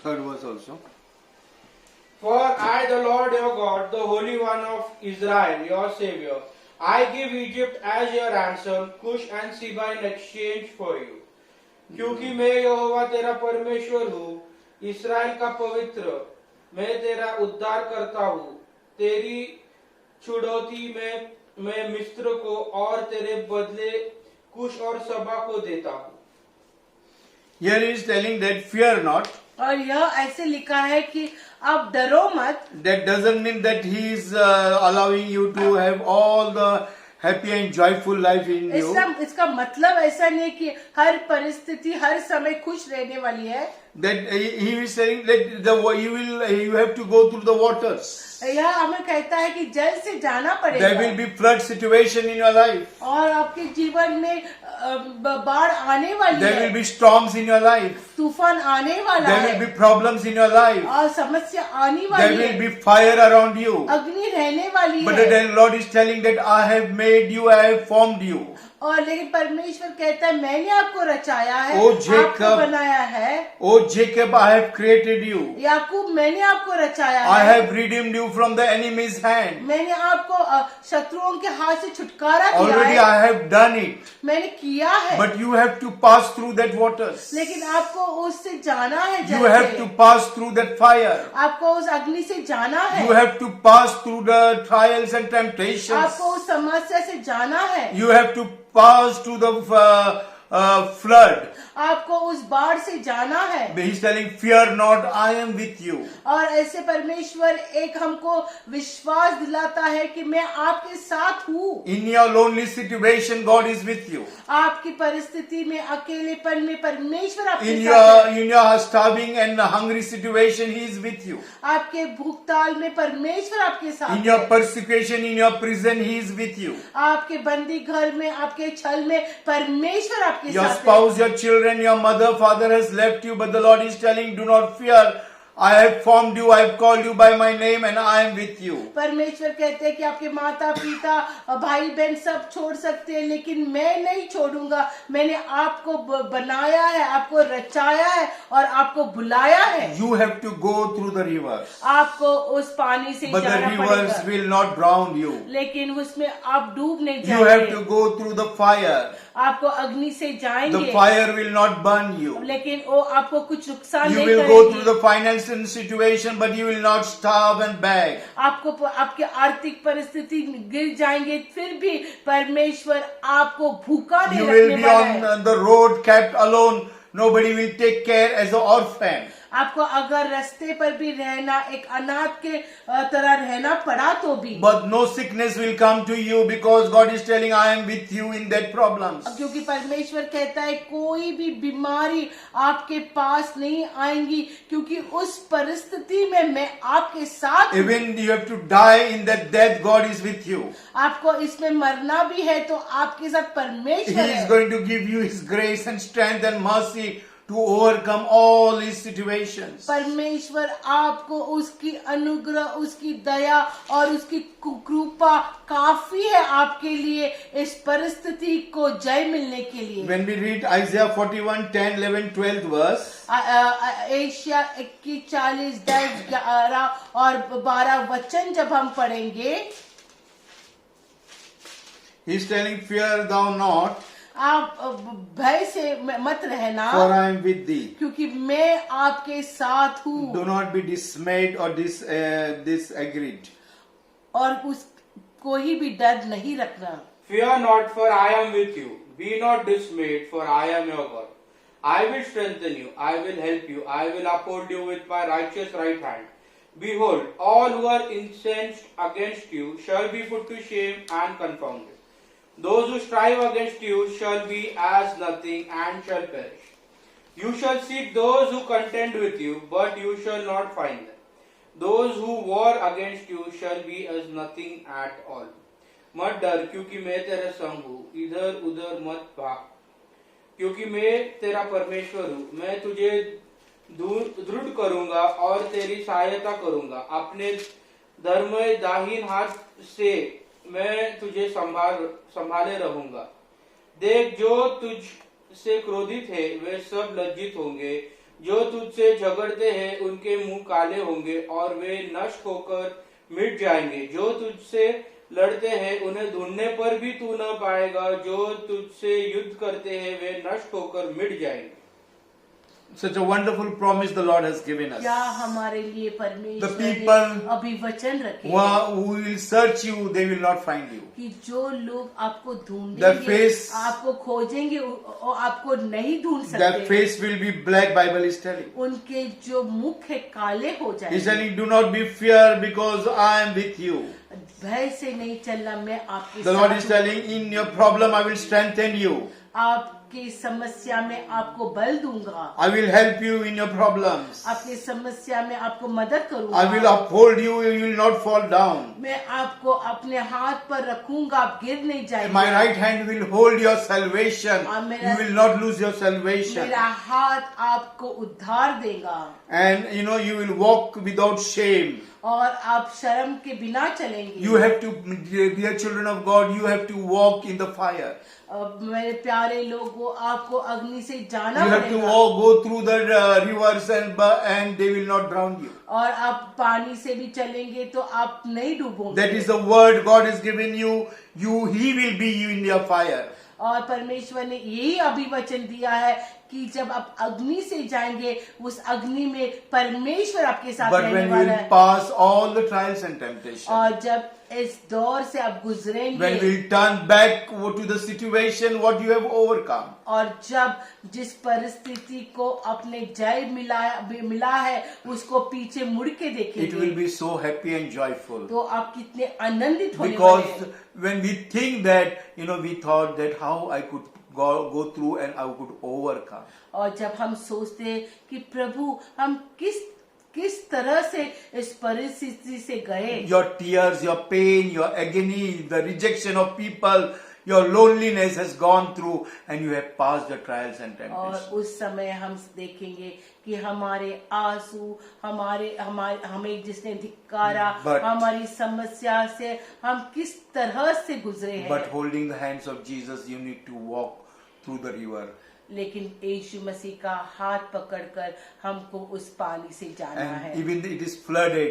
Third verse also. For I, the Lord your God, the Holy One of Israel, your Savior, I give Egypt as your ransom, Cush and Seba in exchange for you. क्योंकि मैं यहोवा तेरा परमेश्वर हूँ, इस्राएल का पवित्र, मैं तेरा उद्धार करता हूँ। तेरी छुड़ौती में मैं मिस्र को और तेरे बदले कुश और सबा को देता हूँ। Here he is telling that fear not. और यह ऐसे लिखा है कि आप डरो मत। That doesn't mean that he is allowing you to have all the happy and joyful life in you. इसका मतलब ऐसा नहीं कि हर परिस्थिति हर समय खुश रहने वाली है। That he is saying that you have to go through the waters. यह हमें कहता है कि जल से जाना There पड़ेगा, will be flood situation in your life. और आपके जीवन में बाढ़ आने वाली There है, will be storms in your life. तूफान आने वाला There है, will be problems in your life. और समस्या आने There वाली will है, be fire around you. अग्नि रहने वाली But है। the Lord is telling that I have made you, I have formed you. और लेकिन परमेश्वर कहता है मैंने आपको रचाया है, ओ Jacob, आपको बनाया है। O Jacob, I have created you. याकूब, मैंने आपको रचाया I है, have redeemed you from the enemy's hand. मैंने आपको शत्रुओं के हाथ से छुटकारा दिया Already है, I have done it. मैंने किया है। But you have to pass through that waters. लेकिन आपको उससे जाना है, You जल have से। to pass through that fire. आपको उस अग्नि से जाना है, You have to pass through the trials and temptations. आपको उस समस्या से जाना है, You have to pass through the flood. आपको उस बाढ़ से जाना है। He's telling, fear not, I am with you. और ऐसे परमेश्वर एक हमको विश्वास दिलाता है कि मैं आपके साथ हूँ। In your lonely situation, God is with you. आपकी परिस्थिति में, अकेलेपन में परमेश्वर आपके In साथ है। your starving and hungry situation, He is with you. आपके भूखताल में परमेश्वर आपके साथ In your है। persecution, in your prison, He is with you. आपके बंदी घर में, आपके छल में परमेश्वर आपके Your साथ है। spouse, your children, your mother, father has left you, but the Lord is telling, do not fear. I have formed you, I have called you by my name, and I am with you. परमेश्वर कहते हैं कि आपके माता पिता भाई बहन सब छोड़ सकते हैं, लेकिन मैं नहीं छोड़ूंगा। मैंने आपको बनाया है, आपको रचाया है और आपको बुलाया है। You have to go through the rivers, आपको उस पानी से but the जाना rivers पड़ेगा, will not drown you. लेकिन उसमें आप डूब नहीं You have जाएंगे। to go through the fire. आपको अग्नि से The जाएंगे, fire will not burn you. लेकिन वो आपको कुछ नुकसान You नहीं will go through करेगी। the financial situation, but you will not starve and beg. आपको आपके आर्थिक परिस्थिति गिर जाएंगे, फिर भी परमेश्वर आपको भूखा नहीं You will रखने be वाला है। on the road kept alone. Nobody will take care as an orphan. आपको अगर रास्ते पर भी रहना, एक अनाथ के तरह रहना पड़ा तो भी, But no sickness will come to you because God is telling, I am with you in that problems. क्योंकि परमेश्वर कहता है कोई भी बीमारी आपके पास नहीं आएंगी, क्योंकि उस परिस्थिति में मैं आपके साथ हूं। Even you have to die in that death, God is with you. आपको इसमें मरना भी है तो आपके साथ He परमेश्वर is है। going to give you His grace and strength and mercy to overcome all these situations. परमेश्वर आपको उसकी अनुग्रह, उसकी दया और उसकी कृपा काफी है आपके लिए इस परिस्थिति को जय मिलने के लिए। When we read Isaiah 41, 10, 11, 12 verse, Asia 21, 40, 10, 11 और 12 वचन जब हम पढ़ेंगे, He is telling, fear thou not, आप भय से मत रहना, for I am with thee. क्योंकि मैं आपके साथ हूँ। Do not be dismayed or disagreed. और उस कोई भी डर नहीं रखना। Fear not, for I am with you. Be not dismayed, for I am your God. I will strengthen you. I will help you. I will uphold you with my righteous right hand. Behold, all who are incensed against you shall be put to shame and confounded. Those who strive against you shall be as nothing and shall perish. You shall seek those who contend with you, but you shall not find them. Those who war against you shall be as nothing at all. मत डर, क्योंकि मैं तेरे संग हूँ, इधर उधर मत भाग, क्योंकि मैं तेरा परमेश्वर हूँ। मैं तुझे दृढ़ करूंगा और तेरी सहायता करूंगा। अपने धर्ममय दाहिने हाथ से मैं तुझे संभाले रहूंगा। देख, जो तुझ से क्रोधित है वे सब लज्जित होंगे, जो तुझसे झगड़ते हैं उनके मुंह काले होंगे और वे नष्ट होकर मिट जाएंगे। जो तुझसे लड़ते हैं उन्हें ढूंढने पर भी तू न पाएगा, जो तुझसे युद्ध करते हैं वे नष्ट होकर मिट जाएंगे। Such a wonderful promise the Lord has given us. क्या हमारे लिए परमेश्वर The people ने अभिवचन रखे who will search you, they will not find you. कि जो लोग आपको Their ढूंढेंगे, face- आपको खोजेंगे और आपको नहीं ढूंढ Their सकते, face will be black, Bible is telling. उनके जो मुख है काले हो He's जाएंगे। telling, do not be fear because I am with you. भय से नहीं चलना, मैं आपके The Lord is साथ हूँ। telling, in your problem I will strengthen you. आपकी समस्या में आपको बल दूंगा, I will help you in your problems. आपकी समस्या में आपको मदद करूंगा, I will uphold you, you will not fall down. मैं आपको अपने हाथ पर रखूंगा, आप गिर नहीं जाएंगे। My right hand will hold your salvation. और मेरा- You will not lose your salvation. मेरा हाथ आपको उद्धार देगा And you will walk without shame. और आप शर्म के बिना चलेंगे। You have to, dear children of God, you have to walk in the fire. अब मेरे प्यारे लोगों, आपको अग्नि से जाना You have to पड़ेगा walk, go through the rivers and they will not drown you. और आप पानी से भी चलेंगे तो आप नहीं डूबोगे। That is the word God has given you. He will be you in your fire. और परमेश्वर ने यही अभिवचन दिया है कि जब आप अग्नि से जाएंगे, उस अग्नि में परमेश्वर आपके साथ But रहने when you वाला will है। pass all the trials and temptations, और जब इस दौर से आप गुजरेंगे, when we will turn back to the situation what you have overcome, और जब जिस परिस्थिति को अपने जय मिला है उसको पीछे मुड़ के it will देखेंगे, be so happy and joyful. तो आप कितने आनंदित होने वाले Because हैं। when we think that, we thought that how I could go through and I could overcome. और जब हम सोचते हैं कि प्रभु हम किस तरह से इस परिस्थिति से गए, Your tears, your pain, your agony, the rejection of people, your loneliness has gone through and you have passed the trials and और temptations. उस समय हम देखेंगे कि हमारे आंसू, हमें जिसने धिक्कारा, But- हमारी समस्या से हम किस तरह से गुजरे हैं। But holding the hands of Jesus, you need to walk through the river. लेकिन यीशु मसीह का हाथ पकड़कर हमको उस पानी से जाना And है। even it is flooded,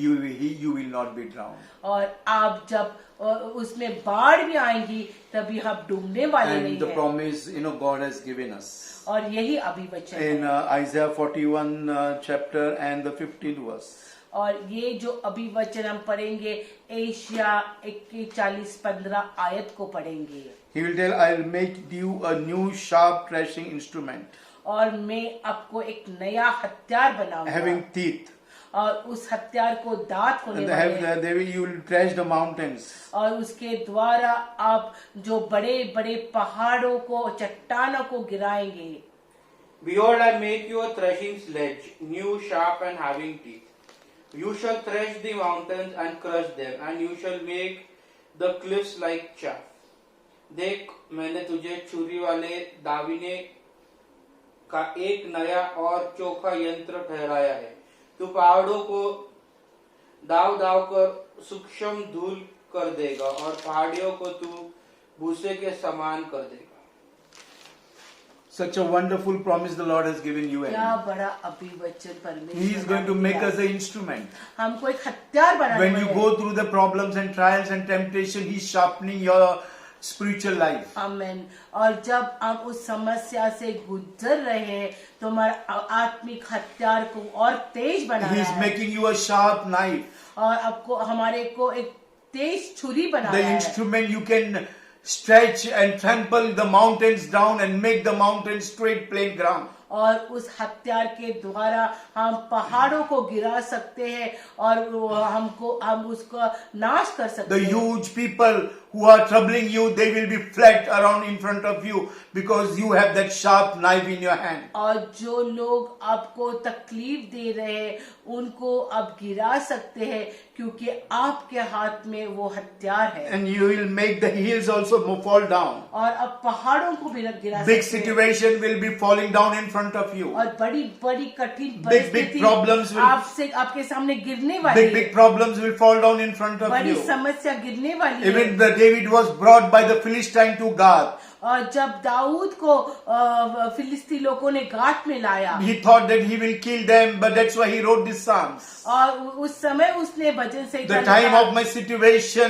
you will not be drowned. और आप जब उसमें बाढ़ भी आएंगी तभी हम डूबने वाले And नहीं the हैं। promise, God has given us. और यही अभिवचन In है। Isaiah 41 chapter and the 15th verse. और ये जो अभिवचन हम पढ़ेंगे, एशिया 41:15 आयत को पढ़ेंगे। He will tell, I will make you a new sharp threshing instrument, और मैं आपको एक नया हथियार बनाऊंगा, having teeth. और उस हथियार को दांत होने And वाले हैं। you will thresh the mountains. और उसके द्वारा आप जो बड़े बड़े पहाड़ों को, चट्टानों को गिराएंगे। Behold, I make you a threshing sledge, new, sharp, and having teeth. You shall thresh the mountains and crush them, and you shall make the cliffs like chaff. देख, मैंने तुझे छुरी वाले दाविने का एक नया और चोखा यंत्र ठहराया है। तू पहाड़ों को दाव दाव कर सूक्ष्म धूल कर देगा और पहाड़ियों को तू भूसे के समान कर देगा। Such a wonderful promise the Lord has given you and क्या me. बड़ा अभिवचन परमेश्वर He is going to ने make दिया। us an instrument. हमको एक हथियार बनाने When you वाले go through the problems and trials and temptation, He is sharpening your spiritual life. आमेन। और जब आप उस समस्या से गुजर रहे हैं तो हमारा आत्मिक हथियार को और तेज बना He रहा is है, making you a sharp knife. और आपको हमारे को एक तेज छुरी बना The रहा है। instrument you can stretch and trample the mountains down and make the mountains straight plain ground. और उस हथियार के द्वारा हम पहाड़ों को गिरा सकते हैं और हम उसको नाश कर सकते The हैं। huge people who are troubling you, they will be fled around in front of you because you have that sharp knife in your hand. और जो लोग आपको तकलीफ दे रहे हैं उनको आप गिरा सकते हैं क्योंकि आपके हाथ में वो हथियार है। And you will make the hills also fall down. और अब पहाड़ों को भी गिरा Big सकते हैं। situation will be falling down in front of you. और बड़ी बड़ी कठिन Big परिस्थिति problems will- आपसे आपके सामने गिरने वाली Big problems will fall down in front of बड़ी you. समस्या गिरने वाली है। Even David was brought by the Philistine to Gath. और जब दाऊद को फिलिस्ती लोगों ने गात में लाया He thought that he will kill them, but that's why he wrote these psalms. और उस समय उसने भजन संहिता The time लिखा। of my situation,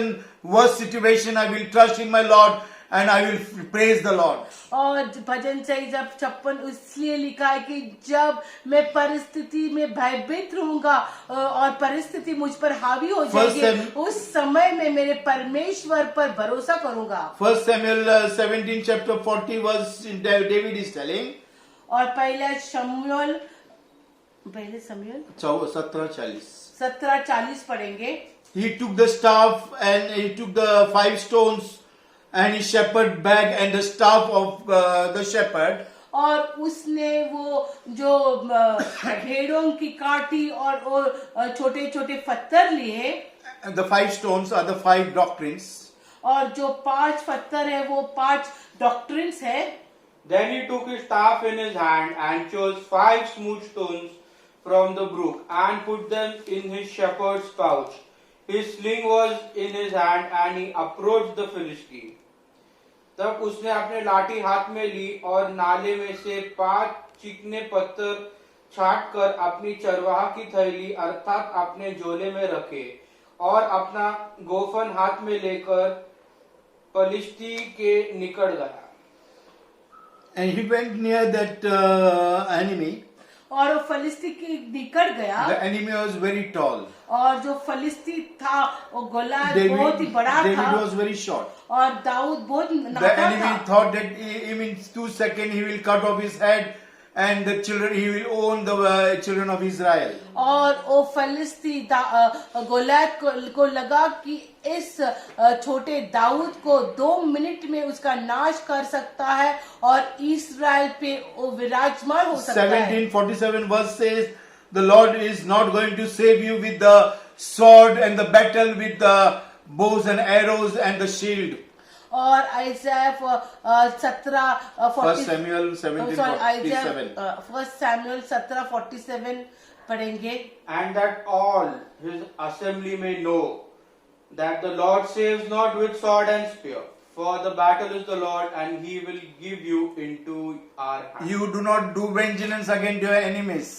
worst situation, I will trust in my Lord and I will praise the Lord. और भजन संहिता 56 इसलिए लिखा है कि जब मैं परिस्थिति में भयभीत रहूंगा और परिस्थिति मुझ पर हावी हो जाएगी उस समय में मेरे परमेश्वर पर भरोसा करूंगा। 1 Samuel 17 chapter 40 verse David is telling. और पहले शमूएल 17:40 पढ़ेंगे। He took the staff and he took the 5 stones and his shepherd bag and the staff of the shepherd. और उसने वो जो भेड़ों की काठी और छोटे छोटे पत्थर लिए। The 5 stones are the 5 doctrines. और जो 5 पत्थर है वो 5 डॉक्ट्रिन्स है। Then he took his staff in his hand and chose 5 smooth stones from the brook and put them in his shepherd's pouch. His sling was in his hand and he approached the Philistine. तब उसने अपने लाठी हाथ में ली और नाले में से 5 चिकने पत्थर छाट कर अपनी चरवाहा की थैली अर्थात अपने झोले में रखे और अपना गोफन हाथ में लेकर पलिश्ती के निकट गया। And he went near that enemy. और वो फलिस्ती के निकट गया। The enemy was very tall. और जो फलिस्ती था वो गोलायत बहुत ही बड़ा David था was very short. और दाऊद बहुत The नाटा enemy था। thought that in 2 seconds he will cut off his head and the children, he will own the children of Israel. और वो फलिस्ती गोलायत को लगा कि इस छोटे दाऊद को 2 मिनट में उसका नाश कर सकता है और इस्राएल पे वो विराजमान हो सकता है। 1747 verse says, the Lord is not going to save you with the sword and the battle with the bows and arrows and the shield. और Isaiah 1 Samuel 17:47. 1 Samuel 17:47 पढ़ेंगे। And that all his assembly may know that the Lord saves not with sword and spear, for the battle is the Lord, and he will give you into our hand. You do not do vengeance against your enemies.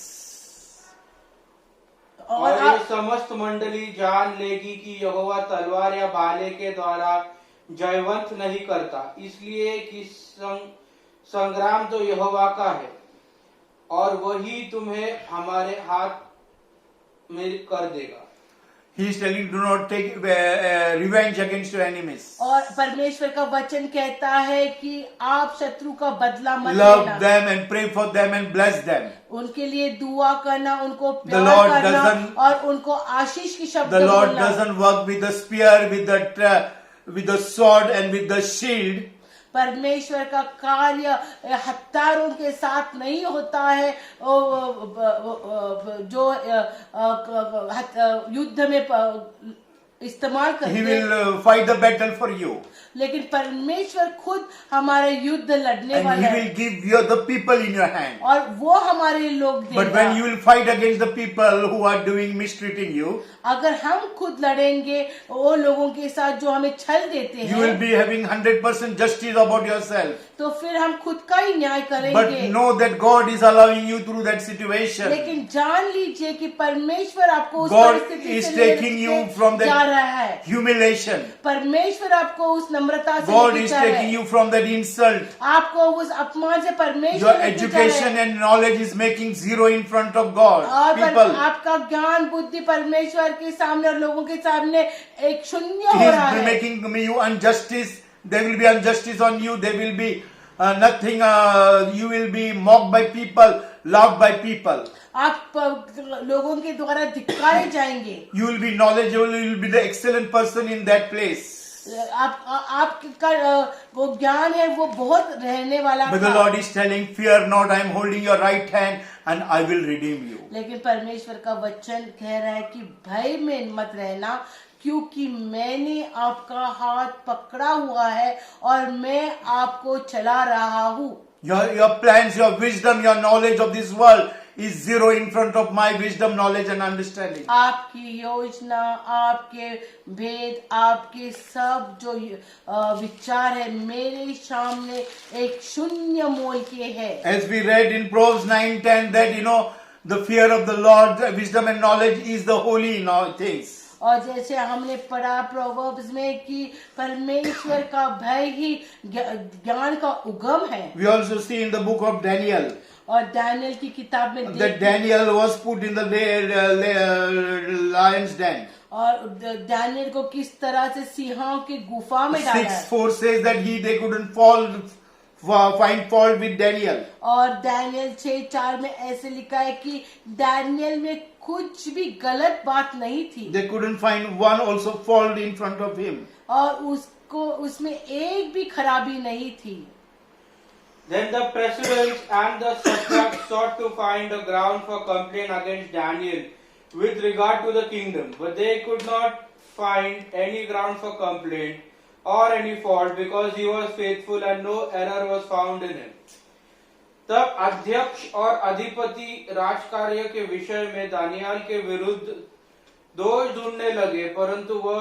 और ये समस्त मंडली जान लेगी कि यहोवा तलवार या भाले के द्वारा जयवंत नहीं करता, इसलिए कि संग्राम तो यहोवा का है और वही तुम्हें हमारे हाथ में कर देगा। He is telling, do not take revenge against your enemies. और परमेश्वर का वचन कहता है कि आप शत्रु का बदला मत Love लेना। them and pray for them and bless them. उनके लिए दुआ करना, उनको The प्यार Lord करना doesn't- और उनको आशीष की शब्द The Lord बोलना। doesn't work with the spear, with the sword and with the shield. परमेश्वर का कार्य हथियारों के साथ नहीं होता है जो युद्ध में इस्तेमाल He करते हैं, will fight the battle for you. लेकिन परमेश्वर खुद हमारे युद्ध लड़ने And वाला he है will give you the people in your hand. और वो हमारे लोग But देगा। when you will fight against the people who are doing mistreating you, अगर हम खुद लड़ेंगे वो लोगों के साथ जो हमें छल देते you will हैं be having 100% justice about yourself. तो फिर हम खुद का ही न्याय But करेंगे। know that God is allowing you through that situation. लेकिन जान लीजिए कि परमेश्वर आपको उस God परिस्थिति is से taking you from that जा रहा है। humiliation. परमेश्वर आपको उस नम्रता से God लेके is जा रहा taking है। you from that insult. आपको उस अपमान से Your परमेश्वर लेके जा रहा education है। and knowledge is making zero in front of God. और People. आपका ज्ञान बुद्धि परमेश्वर के सामने और लोगों के सामने एक शून्य He हो रहा is है। making you injustice. There will be injustice on you. There will be nothing. You will be mocked by people, loved by people. आप लोगों के द्वारा धिक्कारे जाएंगे। You will be knowledgeable. You will be the excellent person in that place. आपका वो ज्ञान है वो बहुत रहने वाला But the था। Lord is telling, fear not, I am holding your right hand and I will redeem you. लेकिन परमेश्वर का वचन कह रहा है कि भय में मत रहना, क्योंकि मैंने आपका हाथ पकड़ा हुआ है और मैं आपको चला रहा हूँ। Your plans, your wisdom, your knowledge of this world is zero in front of my wisdom, knowledge and understanding. आपकी योजना, आपके भेद, आपके सब जो विचार है मेरे सामने एक शून्य मोल के है। As we read in Proverbs 9:10 that the fear of the Lord, wisdom and knowledge is the holy things. और जैसे हमने पढ़ा प्रोवर्ब्स में कि परमेश्वर का भय ही ज्ञान का उगम है। We also see in the book of Daniel और दानियल की किताब में that Daniel was put in the lion's den. और दानियल को किस तरह से सिंहों की गुफा में डाला है। 6:4 says that they couldn't find fault with Daniel. और दानियल 6:4 में ऐसे लिखा है कि दानियल में कुछ भी गलत बात नहीं थी। They couldn't find one also fault in front of him. और उसको उसमें एक भी खराबी नहीं थी। Then the presidents and the satraps sought to find a ground for complaint against Daniel with regard to the kingdom, but they could not find any ground for complaint or any fault because he was faithful and no error was found in him. तब अध्यक्ष और अधिपति राजकार्य के विषय में दानियाल के विरुद्ध दोष ढूंढने लगे, परंतु वह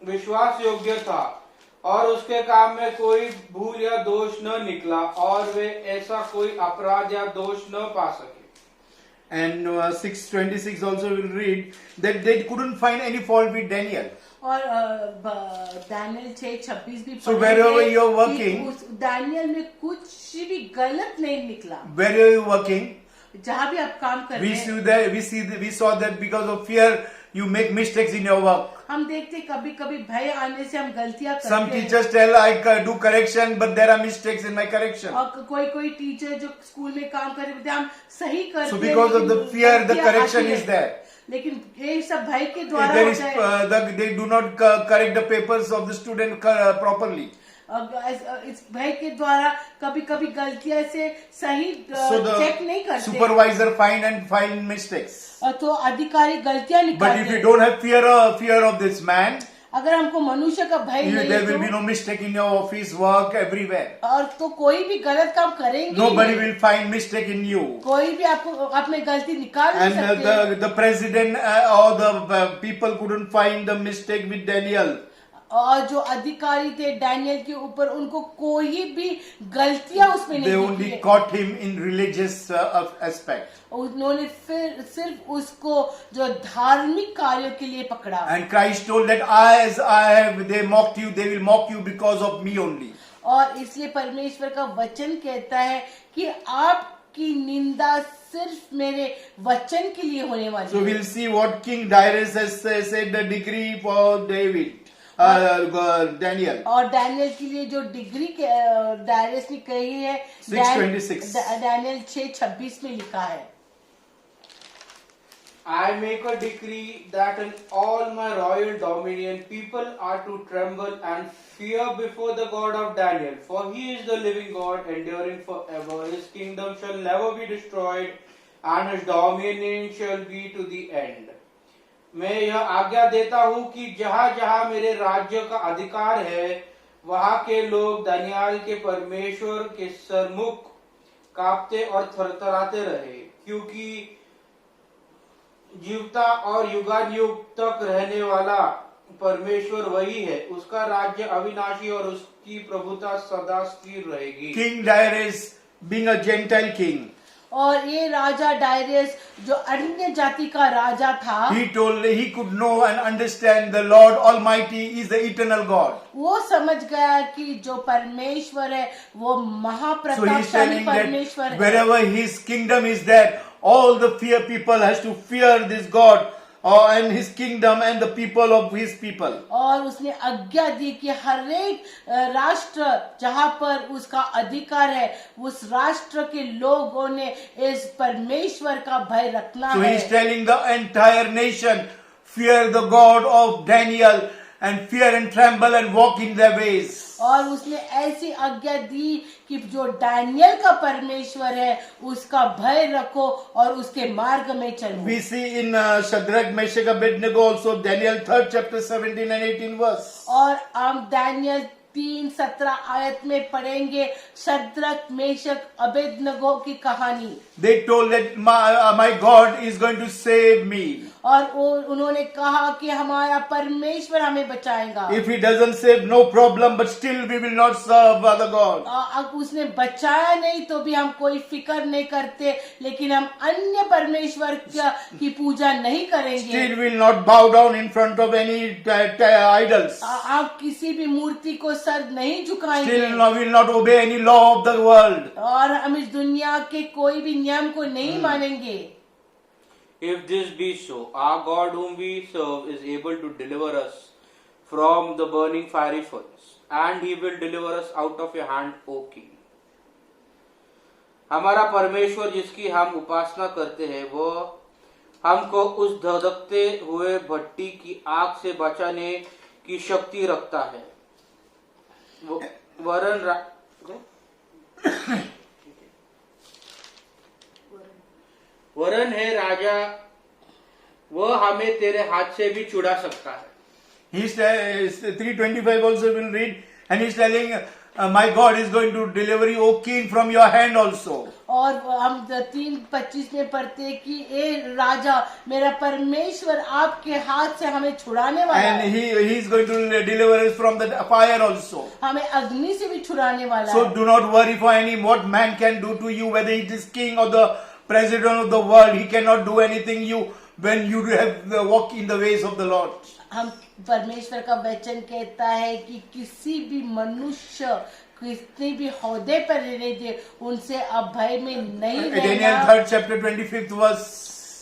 विश्वास योग्य था और उसके काम में कोई भूल या दोष न निकला और वे ऐसा कोई अपराध या दोष न पा सके। And 6:26 also will read that they couldn't find any fault with Daniel. और दानियल 6:26 भी So wherever you are working, Daniel में कुछ भी गलत नहीं निकला। where are you working? जहाँ भी आप काम कर रहे हैं, We saw that because of fear you make mistakes in your work. हम देखते कभी कभी भय आने से हम गलतियां करते Some हैं। teachers tell I do correction, but there are mistakes in my correction. और कोई टीचर जो स्कूल में काम कर रहे हम सही करते So हैं, because of the लेकिन fear, the गलतियां correction आती is है। there. लेकिन ये सब भय के द्वारा There होता है। they do not correct the papers of the student properly. इस भय के द्वारा कभी कभी गलतियां से सही So चेक नहीं the करते। supervisor find mistakes. तो अधिकारी गलतियां But निकालते if you हैं। don't have fear of this man, अगर हमको मनुष्य का भय नहीं there है will be no mistake in your office work everywhere. और तो कोई भी गलत काम करेंगे Nobody नहीं। will find mistake in you. कोई भी आपको आप में गलती निकाल नहीं And सकते। the president or the people couldn't find the mistake with Daniel. और जो अधिकारी थे डैनियल के ऊपर उनको कोई भी गलतियां उसमें They नहीं only दिखी। caught him in religious aspect. उन्होंने फिर सिर्फ उसको जो धार्मिक कार्यों के लिए पकड़ा। And Christ told that they mocked you, they will mock you because of me only. और इसलिए परमेश्वर का वचन कहता है कि आपकी निंदा सिर्फ मेरे वचन के लिए होने वाली So है। we'll see what King Darius has said the decree for David, Daniel. और डैनियल के लिए जो डिग्री डायरेस ने कही है 6:26 डैनियल 6:26 में लिखा है, I make a decree that in all my royal dominion people are to tremble and fear before the God of Daniel, for he is the living God, enduring forever. His kingdom shall never be destroyed, and his dominion shall be to the end. मैं यह आज्ञा देता हूँ कि जहाँ जहाँ मेरे राज्य का अधिकार है वहाँ के लोग दानियाल के परमेश्वर के सम्मुख कांपते और थरथराते रहे, क्योंकि जीवता और युगानुयुग तक रहने वाला परमेश्वर वही है, उसका राज्य अविनाशी और उसकी प्रभुता सदा स्थिर रहेगी। King Darius, being a Gentile king, और ये राजा डायरियस जो अन्य जाति का राजा था, he could know and understand the Lord Almighty is the eternal God. वो समझ गया कि जो परमेश्वर है वो So he's महाप्रतापशाली telling परमेश्वर that है। wherever his kingdom is there, all the people has to fear this God and his kingdom and the people of his people. और उसने आज्ञा दी कि हर एक राष्ट्र जहाँ पर उसका अधिकार है उस राष्ट्र के लोगों ने इस परमेश्वर का भय रखना So है। he's telling the entire nation, fear the God of Daniel and fear and tremble and walk in their ways. और उसने ऐसी आज्ञा दी कि जो डैनियल का परमेश्वर है उसका भय रखो और उसके मार्ग में चलो। We see in Shadrach, Meshach, Abednego also, Daniel 3rd chapter 17 and 18 verse. और हम डैनियल 3:17 आयत में पढ़ेंगे शद्रक मेशक अबेदनगो की कहानी। They told that my God is going to save me. और उन्होंने कहा कि हमारा परमेश्वर हमें बचाएगा। If he doesn't save, no problem, but still we will not serve other God. अब उसने बचाया नहीं तो भी हम कोई फिक्र नहीं करते, लेकिन हम अन्य परमेश्वर की पूजा नहीं करेंगे। Still we will not bow down in front of any idols. आप किसी भी मूर्ति को सर नहीं झुकाएंगे। Still we will not obey any law of the world. और हम इस दुनिया के कोई भी नियम को नहीं मानेंगे। If this be so, our God whom we serve is able to deliver us from the burning fiery furnace, and he will deliver us out of your hand, O king. हमारा परमेश्वर जिसकी हम उपासना करते हैं वो हमको उस धधकते हुए भट्टी की आग से बचाने की शक्ति रखता है। वरन है राजा, वह हमें तेरे हाथ से भी छुड़ा सकता है। He's 3:25 also will read, and he's telling, my God is going to deliver you, O king, from your hand also. और हम 3:25 में पढ़ते कि ए राजा, मेरा परमेश्वर आपके हाथ से हमें छुड़ाने वाला And है। he is going to deliver us from the fire also. हमें अग्नि से भी छुड़ाने वाला So है। do not worry for any what man can do to you, whether it is king or the president of the world. He cannot do anything you when you have walk in the ways of the Lord. हम परमेश्वर का वचन कहता है कि किसी भी मनुष्य कितने भी ओहदे पर रहने दे, उनसे अब भय में नहीं Daniel रहना, 3rd chapter 25th verse.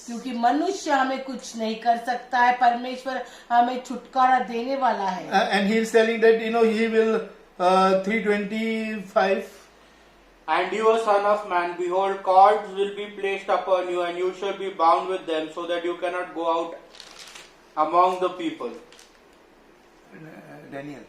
क्योंकि मनुष्य हमें कुछ नहीं कर सकता है, परमेश्वर हमें छुटकारा देने वाला है। And he is telling that he will 3:25. And you, O son of man, behold, cords will be placed upon you, and you shall be bound with them, so that you cannot go out among the people. Daniel.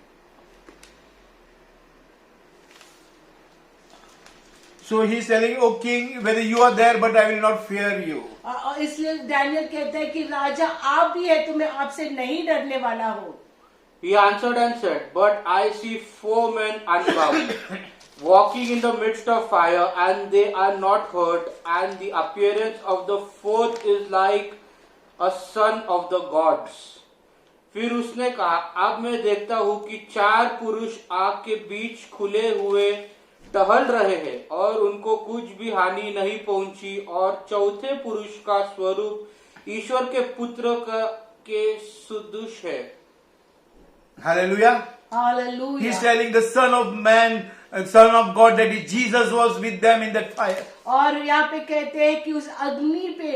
So he is telling, O king, whether you are there, but I will not fear you. और इसलिए Daniel कहता है कि राजा आप भी है तो मैं आपसे नहीं डरने वाला हूँ। He answered and said, But I see 4 men unbound, walking in the midst of fire, and they are not hurt, and the appearance of the fourth is like a son of the gods. फिर उसने कहा, अब मैं देखता हूँ कि 4 पुरुष आग के बीच खुले हुए टहल रहे हैं और उनको कुछ भी हानि नहीं पहुंची, और चौथे पुरुष का स्वरूप ईश्वर के पुत्र के सदृश है। Hallelujah. Hallelujah. He is telling the Son of Man, Son of God, that Jesus was with them in that fire. और यहाँ पे कहते हैं कि उस अग्नि पे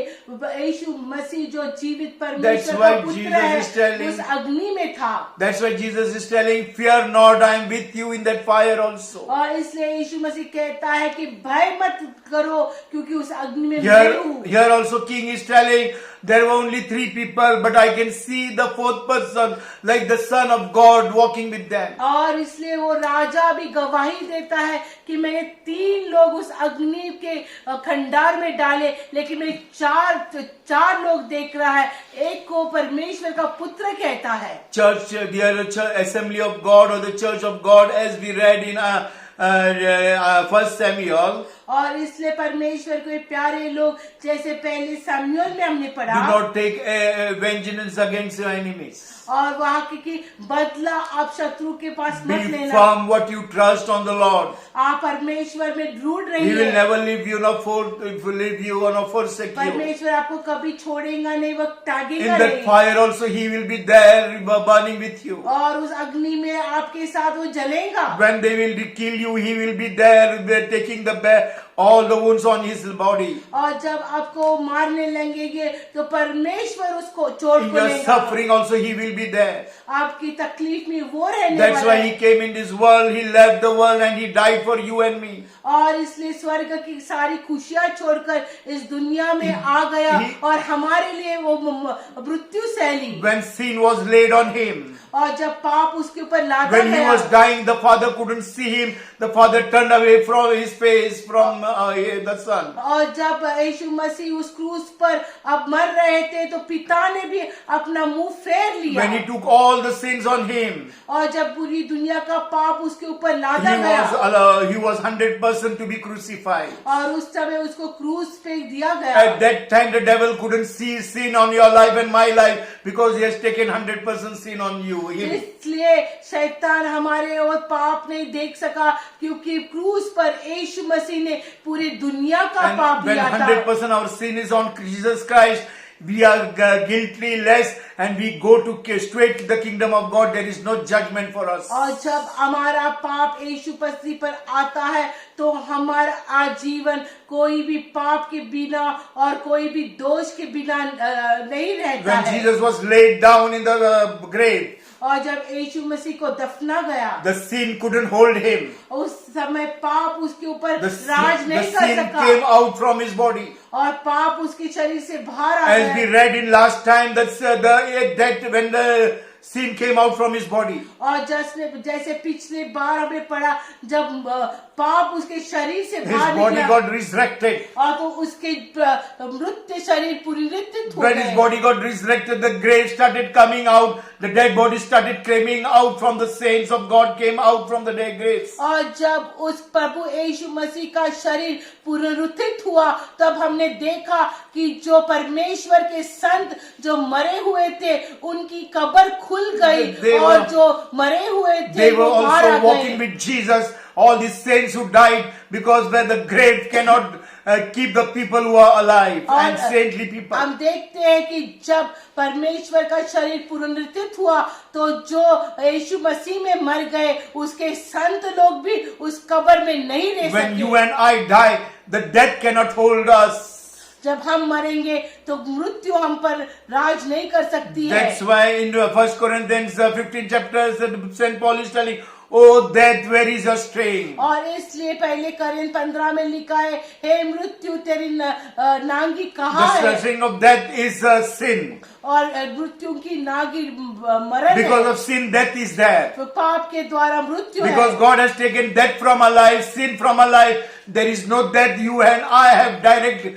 यीशु मसीह जो जीवित परमेश्वर That's का why पुत्र Jesus है, is telling- उस अग्नि में था। That's why Jesus is telling, fear not, I am with you in that fire also. और इसलिए यीशु मसीह कहता है कि भय मत करो, क्योंकि उस अग्नि में मैं हूँ। Here also King is telling, there were only 3 people, but I can see the 4th person, like the Son of God walking with them. और इसलिए वो राजा भी गवाही देता है कि मैंने 3 लोग उस अग्नि के खंडार में डाले, लेकिन मैं 4 लोग देख रहा है, एक को परमेश्वर का पुत्र कहता है। Church, dear assembly of God or the church of God, as we read in 1 Samuel, और इसलिए परमेश्वर के प्यारे लोग, जैसे पहले सैमुएल में हमने do पढ़ा, not take vengeance against your enemies. और वहाँ की बदला आप शत्रु के पास मत Be लेना। firm what you trust on the Lord. आप परमेश्वर में दृढ़ He will रहिए। never leave you nor forsake you. परमेश्वर आपको कभी छोड़ेगा नहीं, वो त्यागेगा In that नहीं। fire also He will be there burning with you. और उस अग्नि में आपके साथ वो जलेगा। When they will kill you, He will be there taking the all the wounds on his body. और जब आपको मारने लगेंगे तो परमेश्वर उसको चोट In को your लेगा। suffering also he will be there. आपकी तकलीफ में वो रहने That's वाला why है। he came in this world, he left the world and he died for you and me. और इसलिए स्वर्ग की सारी खुशियां छोड़कर इस दुनिया में आ गया और हमारे लिए वो मृत्यु सहली। When sin was laid on him, और जब पाप उसके ऊपर लादा when he गया, was dying, the father couldn't see him. The father turned away from his face from the son. और जब यीशु मसीह उस क्रूस पर अब मर रहे थे तो पिता ने भी अपना मुंह फेर लिया। When he took all the sins on him, और जब पूरी दुनिया का पाप उसके ऊपर लादा गया he was 100% to be crucified. और उस समय उसको क्रूस पे दिया गया। At that time, the devil couldn't see sin on your life and my life because he has taken 100% sin on you. Him. इसलिए शैतान हमारे और पाप नहीं देख सका क्योंकि क्रूस पर यीशु मसीह ने पूरी दुनिया का पाप And when लिया था। 100% our sin is on Jesus Christ, we are guilty less and we go to straight to the kingdom of God. There is no judgment for us. और जब हमारा पाप यीशु मसीह पर आता है तो हमारा आजीवन कोई भी पाप के बिना और कोई भी दोष के बिना नहीं रहता When है। Jesus was laid down in the grave, और जब यीशु मसीह को दफना गया the sin couldn't hold him. उस समय पाप उसके ऊपर The राज नहीं कर sin सका came out from his body. और पाप उसके शरीर से बाहर आ As we गया। read in last time, that when the sin came out from his body, और जैसे पिछले बार हमें पढ़ा जब पाप उसके शरीर से his बाहर body निकला got resurrected. और तो उसके मृत्यु शरीर पुनरुत्थित हो When his गए। body got resurrected, the grave started coming out. The dead body started coming out from the saints of God, came out from the dead graves. और जब उस प्रभु यीशु मसीह का शरीर पुनरुत्थित हुआ तब हमने देखा कि जो परमेश्वर के संत जो मरे हुए थे उनकी कब्र खुल गई और जो मरे हुए थे They were वो बाहर आ also walking गए। with Jesus. All these saints who died because where the grave cannot keep the people who are alive and saintly people. हम देखते हैं कि जब परमेश्वर का शरीर पुनरुत्थित हुआ तो जो यीशु मसीह में मर गए उसके संत लोग भी उस कब्र में नहीं रह When you सके। and I die, the death cannot hold us. जब हम मरेंगे तो मृत्यु हम पर राज नहीं कर सकती है। That's why in 1 Corinthians 15 chapter, St. Paul is telling, "Oh death, where is your sting?" और इसलिए पहले करिन्थ 15 में लिखा है, हे मृत्यु तेरी नांगी कहाँ The है? sting of death is sin. और मृत्यु की नागी मरण Because है। of sin, death is there. तो पाप के द्वारा मृत्यु Because है। God has taken death from our life, sin from our life. There is no death. You and I have direct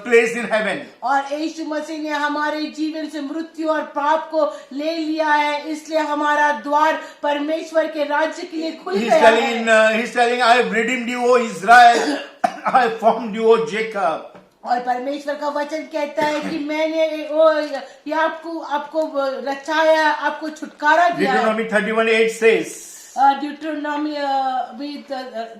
place in heaven. और यीशु मसीह ने हमारे जीवन से मृत्यु और पाप को ले लिया है, इसलिए हमारा द्वार परमेश्वर के राज्य के लिए खुल गया है। He's telling, I have redeemed you, O Israel. I have formed you, O Jacob. और परमेश्वर का वचन कहता है कि मैंने ये आपको रचाया, आपको छुटकारा दिया है। Deuteronomy 31:8 says, ड्यूटरोनॉमी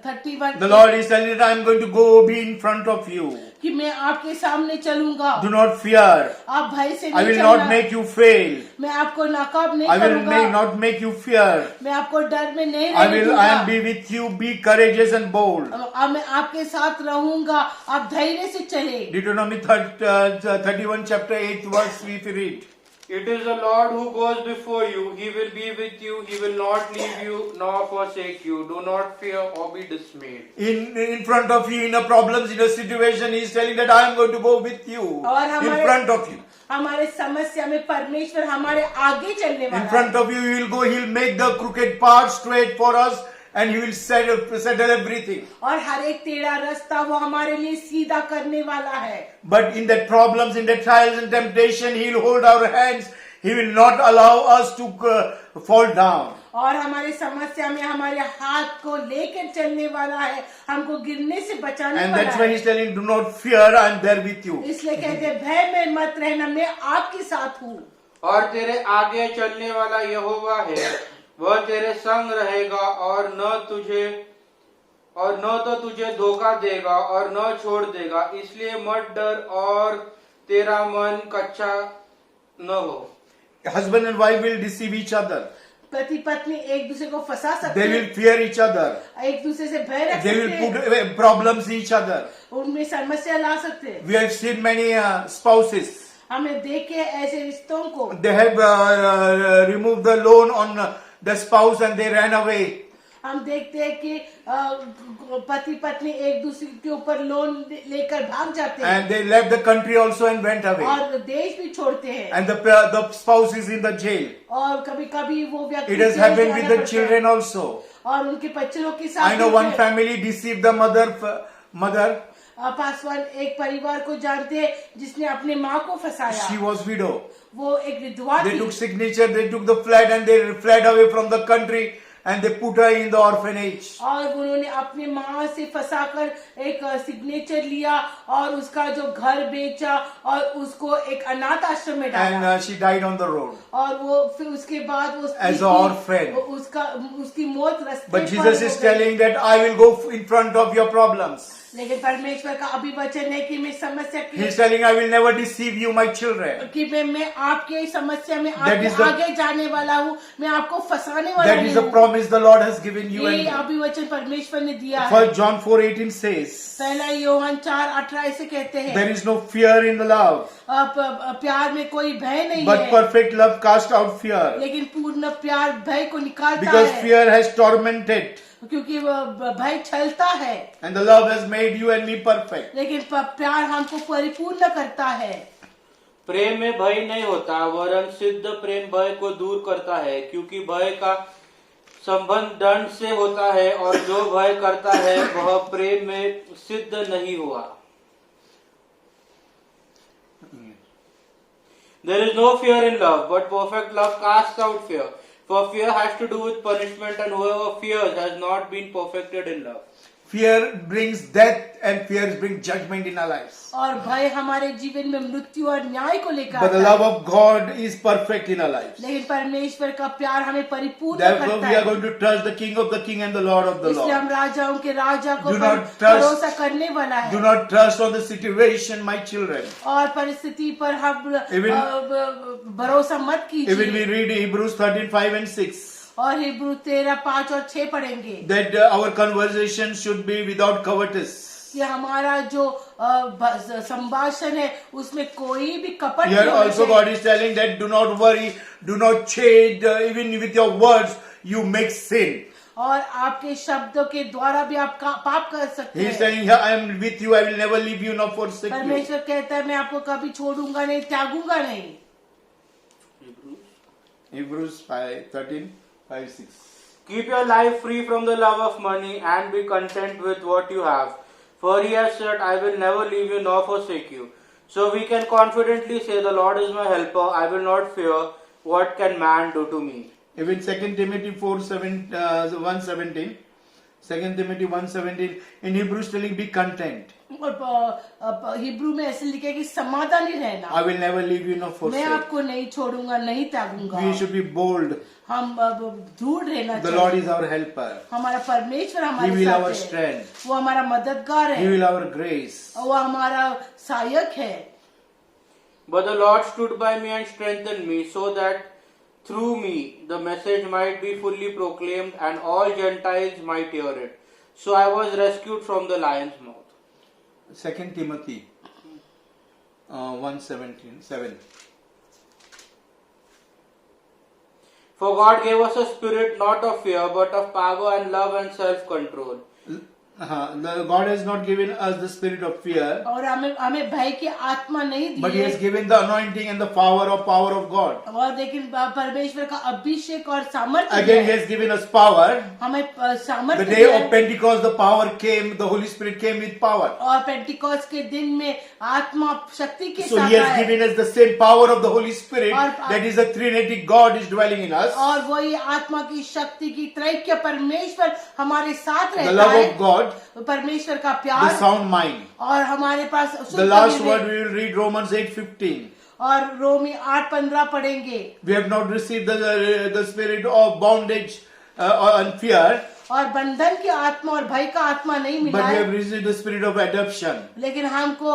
31 the Lord is telling that I am going to go be in front of you. कि मैं आपके सामने चलूंगा, Do not fear. आप भय से I नहीं will चलना। not make you fail. मैं आपको नाकाब नहीं I will करूंगा, not make you fear. मैं आपको डर में नहीं I रहने am दूंगा। be with you. Be courageous and bold. अब मैं आपके साथ रहूंगा, आप धैर्य से चले। Deuteronomy 31 chapter 8 verse we read. It is the Lord who goes before you. He will be with you. He will not leave you nor forsake you. Do not fear or be dismayed. In front of you, in a problems, in a situation, he is telling that I am going to go with you. In front of you. हमारे समस्या में परमेश्वर हमारे आगे चलने वाला In है। front of you, he will go. He will make the crooked path straight for us, and he will settle everything. और हर एक टेढ़ा रास्ता वो हमारे लिए सीधा करने वाला है। But in the problems, in the trials and temptation, he will hold our hands. He will not allow us to fall down. और हमारे समस्या में हमारे हाथ को लेकर चलने वाला है, हमको गिरने से बचाने And वाला that's why है। he's telling, do not fear, I am there with you. इसलिए कहते हैं, भय में मत रहना, मैं आपके साथ हूँ। और तेरे आगे चलने वाला यहोवा है, वह तेरे संग रहेगा और न तो तुझे धोखा देगा और न छोड़ देगा। इसलिए मत डर और तेरा मन कच्चा न हो। Husband and wife will deceive each other. पति पत्नी एक दूसरे को फंसा सकते They हैं, will fear each other. एक दूसरे से भय रख They सकते will हैं, put problems in each other. उनमें समस्या ला सकते हैं। We have seen many spouses. हमने देखे ऐसे रिश्तों को, They have removed the loan on the spouse and they ran away. हम देखते हैं कि पति पत्नी एक दूसरे के ऊपर लोन लेकर भाग जाते हैं And they left the country also and went away. और देश भी छोड़ते हैं, And the spouse is in the jail. और कभी कभी वो व्यक्ति It has जेल happened जाना with the पड़ता है। children also. और उनके बच्चों के साथ I know भी one है। family deceived the mother. Paswan एक परिवार को जानते हैं जिसने अपने माँ को फंसाया। She was widow. वो एक विधवा They थी। took signature, they took the flat and they fled away from the country and they put her in the orphanage. और उन्होंने अपने माँ से फंसाकर एक सिग्नेचर लिया और उसका जो घर बेचा और उसको एक अनाथ आश्रम में And डाला। she died on the road. और वो फिर उसके बाद वो As an orphan. उसकी मौत रास्ते But पर Jesus हो is गई। telling that I will go in front of your problems. लेकिन परमेश्वर का अभिवचन है कि मैं समस्या He is की telling I will never deceive you, my children. कि मैं आपके समस्या में That is आपके the- आगे जाने वाला हूँ, मैं आपको फंसाने वाला That नहीं is the हूँ। promise the Lord has given you ये and me. अभिवचन परमेश्वर ने दिया है। First John 4:18 says, पहला योहन 4:18 ऐसे कहते हैं, there is no fear in the love, प्यार में कोई भय नहीं but है, perfect love casts out fear. लेकिन पूर्ण प्यार भय को निकालता Because है, fear has tormented क्योंकि वो भय छलता है, and the love has made you and me perfect. लेकिन प्यार हमको परिपूर्ण करता है। प्रेम में भय नहीं होता, वरन सिद्ध प्रेम भय को दूर करता है, क्योंकि भय का संबंध दंड से होता है और जो भय करता है वह प्रेम में सिद्ध नहीं हुआ। There is no fear in love, but perfect love casts out fear. For fear has to do with punishment, and whoever fears has not been perfected in love. Fear brings death and fear brings judgment in our lives. और भय हमारे जीवन में मृत्यु और न्याय को लेकर But the आता love है, of God is perfect in our lives. लेकिन परमेश्वर का प्यार हमें परिपूर्ण Therefore, करता we are है। going to trust the King of the King and the Lord of the इसलिए Lord. हम राजाओं के राजा को Do not trust- भरोसा करने वाला है Do not trust on the situation, my children. और परिस्थिति पर हम Even- भरोसा मत Even we कीजिए। read Hebrews 13:5 and 6 और हिब्रू 13:5 और 6 पढ़ेंगे that our conversation should be without covetous. कि हमारा जो संभाषण है उसमें कोई भी कपट Here नहीं होना also चाहिए। God is telling that do not worry, do not change, even with your words you make sin. और आपके शब्दों के द्वारा भी आप पाप कर सकते He is हैं। telling, "Yeah, I am with you, I will never leave you nor forsake you." परमेश्वर कहता है मैं आपको कभी छोड़ूंगा नहीं, त्यागूंगा नहीं। Hebrews 5:13-5-6. Keep your life free from the love of money and be content with what you have. For he has said, I will never leave you nor forsake you. So we can confidently say, the Lord is my helper. I will not fear. What can man do to me? Even 2 Timothy 1:17. 2 Timothy 1:17 in Hebrews telling be content. और Hebrew में ऐसे लिखे कि समाधानी रहना, I will never leave you nor मैं forsake. आपको नहीं छोड़ूंगा नहीं त्यागूंगा। We should be bold. हम दूर रहना The Lord चाहिए। is our helper. हमारा परमेश्वर He हमारे will साथ our है, strength. वो हमारा मददगार He है, will our grace. वो हमारा सहायक है। But the Lord stood by me and strengthened me, so that through me the message might be fully proclaimed and all Gentiles might hear it. So I was rescued from the lion's mouth. 2 Timothy 1:17. For God gave us a spirit not of fear, but of power and love and self-control. God has not given us the spirit of fear, और हमें भय की आत्मा नहीं दी but He has है, given the anointing and the power of God. और लेकिन परमेश्वर का अभिषेक और सामर्थ्य Again, He है। has given us power. हमें The सामर्थ्य day दिया of है। Pentecost, the power came, the Holy Spirit came with power. और पेंटिकॉस्ट के दिन में आत्मा शक्ति के So साथ He has आया। given us the same power of the Holy Spirit, और- that is the Trinity God is dwelling in us. और वही आत्मा की शक्ति की त्रैक्य परमेश्वर हमारे साथ The रहता love है, of God, परमेश्वर का the प्यार sound mind. और हमारे पास The शुद्ध last हृदय। word we will read Romans 8:15. और रोमी 8:15 पढ़ेंगे। We have not received the spirit of bondage and fear, और बंधन की आत्मा और भय का आत्मा नहीं मिला but we है, have received the spirit of adoption. लेकिन हमको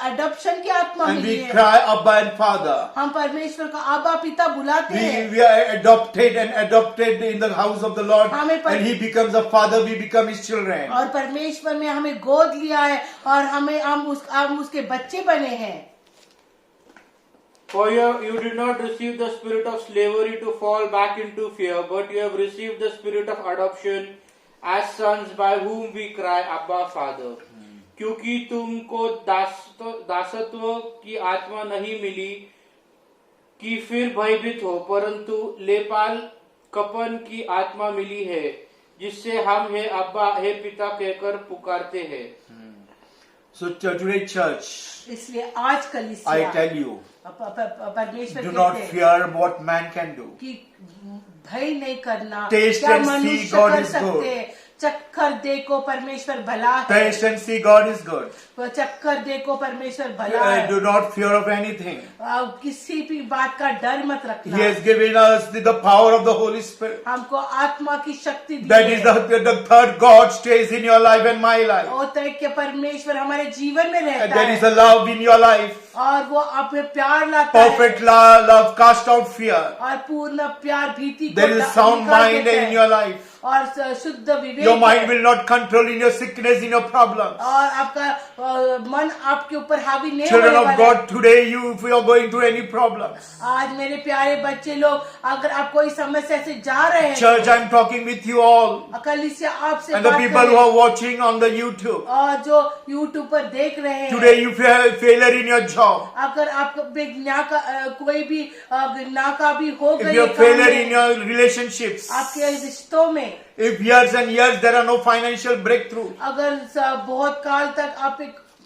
अडॉप्शन की आत्मा And मिली we है। cry, Abba and Father. हम परमेश्वर का आबा पिता बुलाते हैं। We are adopted and adopted in the house of the Lord. हमें And He becomes a father, we become His children. और परमेश्वर ने हमें गोद लिया है और हम उसके बच्चे बने हैं। For you did not receive the spirit of slavery to fall back into fear, but you have received the spirit of adoption as sons, by whom we cry, Abba, Father. क्योंकि तुमको दासत्व की आत्मा नहीं मिली कि फिर भयभीत हो, परंतु लेपाल कपन की आत्मा मिली है, जिससे हम हे अब्बा हे पिता कहकर पुकारते हैं। So today, church, इसलिए आज I कलीसिया tell you, परमेश्वर do कहते not हैं fear what man can do. कि भय नहीं करना, Taste क्या and see मनुष्य God कर is सकते good. हैं। चक्कर देखो परमेश्वर भला है, Taste and see God is good. वो चक्कर देखो परमेश्वर भला है। Do not fear of anything. किसी भी बात का डर मत He रखना। has given us the power of the Holy Spirit. हमको आत्मा की शक्ति दी That है। is the third God stays in your life and my life. होता है कि परमेश्वर हमारे जीवन में And रहता there है is a love in your life. और वो आप में प्यार लाता है Perfect love cast out fear. और पूर्ण प्यार भीति को There is sound निकाल mind देता है। in your life. और शुद्ध विवेक Your mind है। will not control in your sickness, in your problems. और आपका मन आपके ऊपर हावी नहीं Children होने of वाला है। God, today if you are going through any problems, आज मेरे प्यारे बच्चे लोग, अगर आप कोई समस्या से जा रहे हैं, church, I'm talking with you all. कलीसिया आपसे And the बात people कर who रहे हैं। are watching on the YouTube. और जो YouTube पर देख रहे हैं, Today you have failure in your job. अगर आपको कोई भी नाकाबी हो If गई you है have काम failure में, in your relationships. आपके रिश्तों में, If years and years there are no financial breakthrough. अगर बहुत काल तक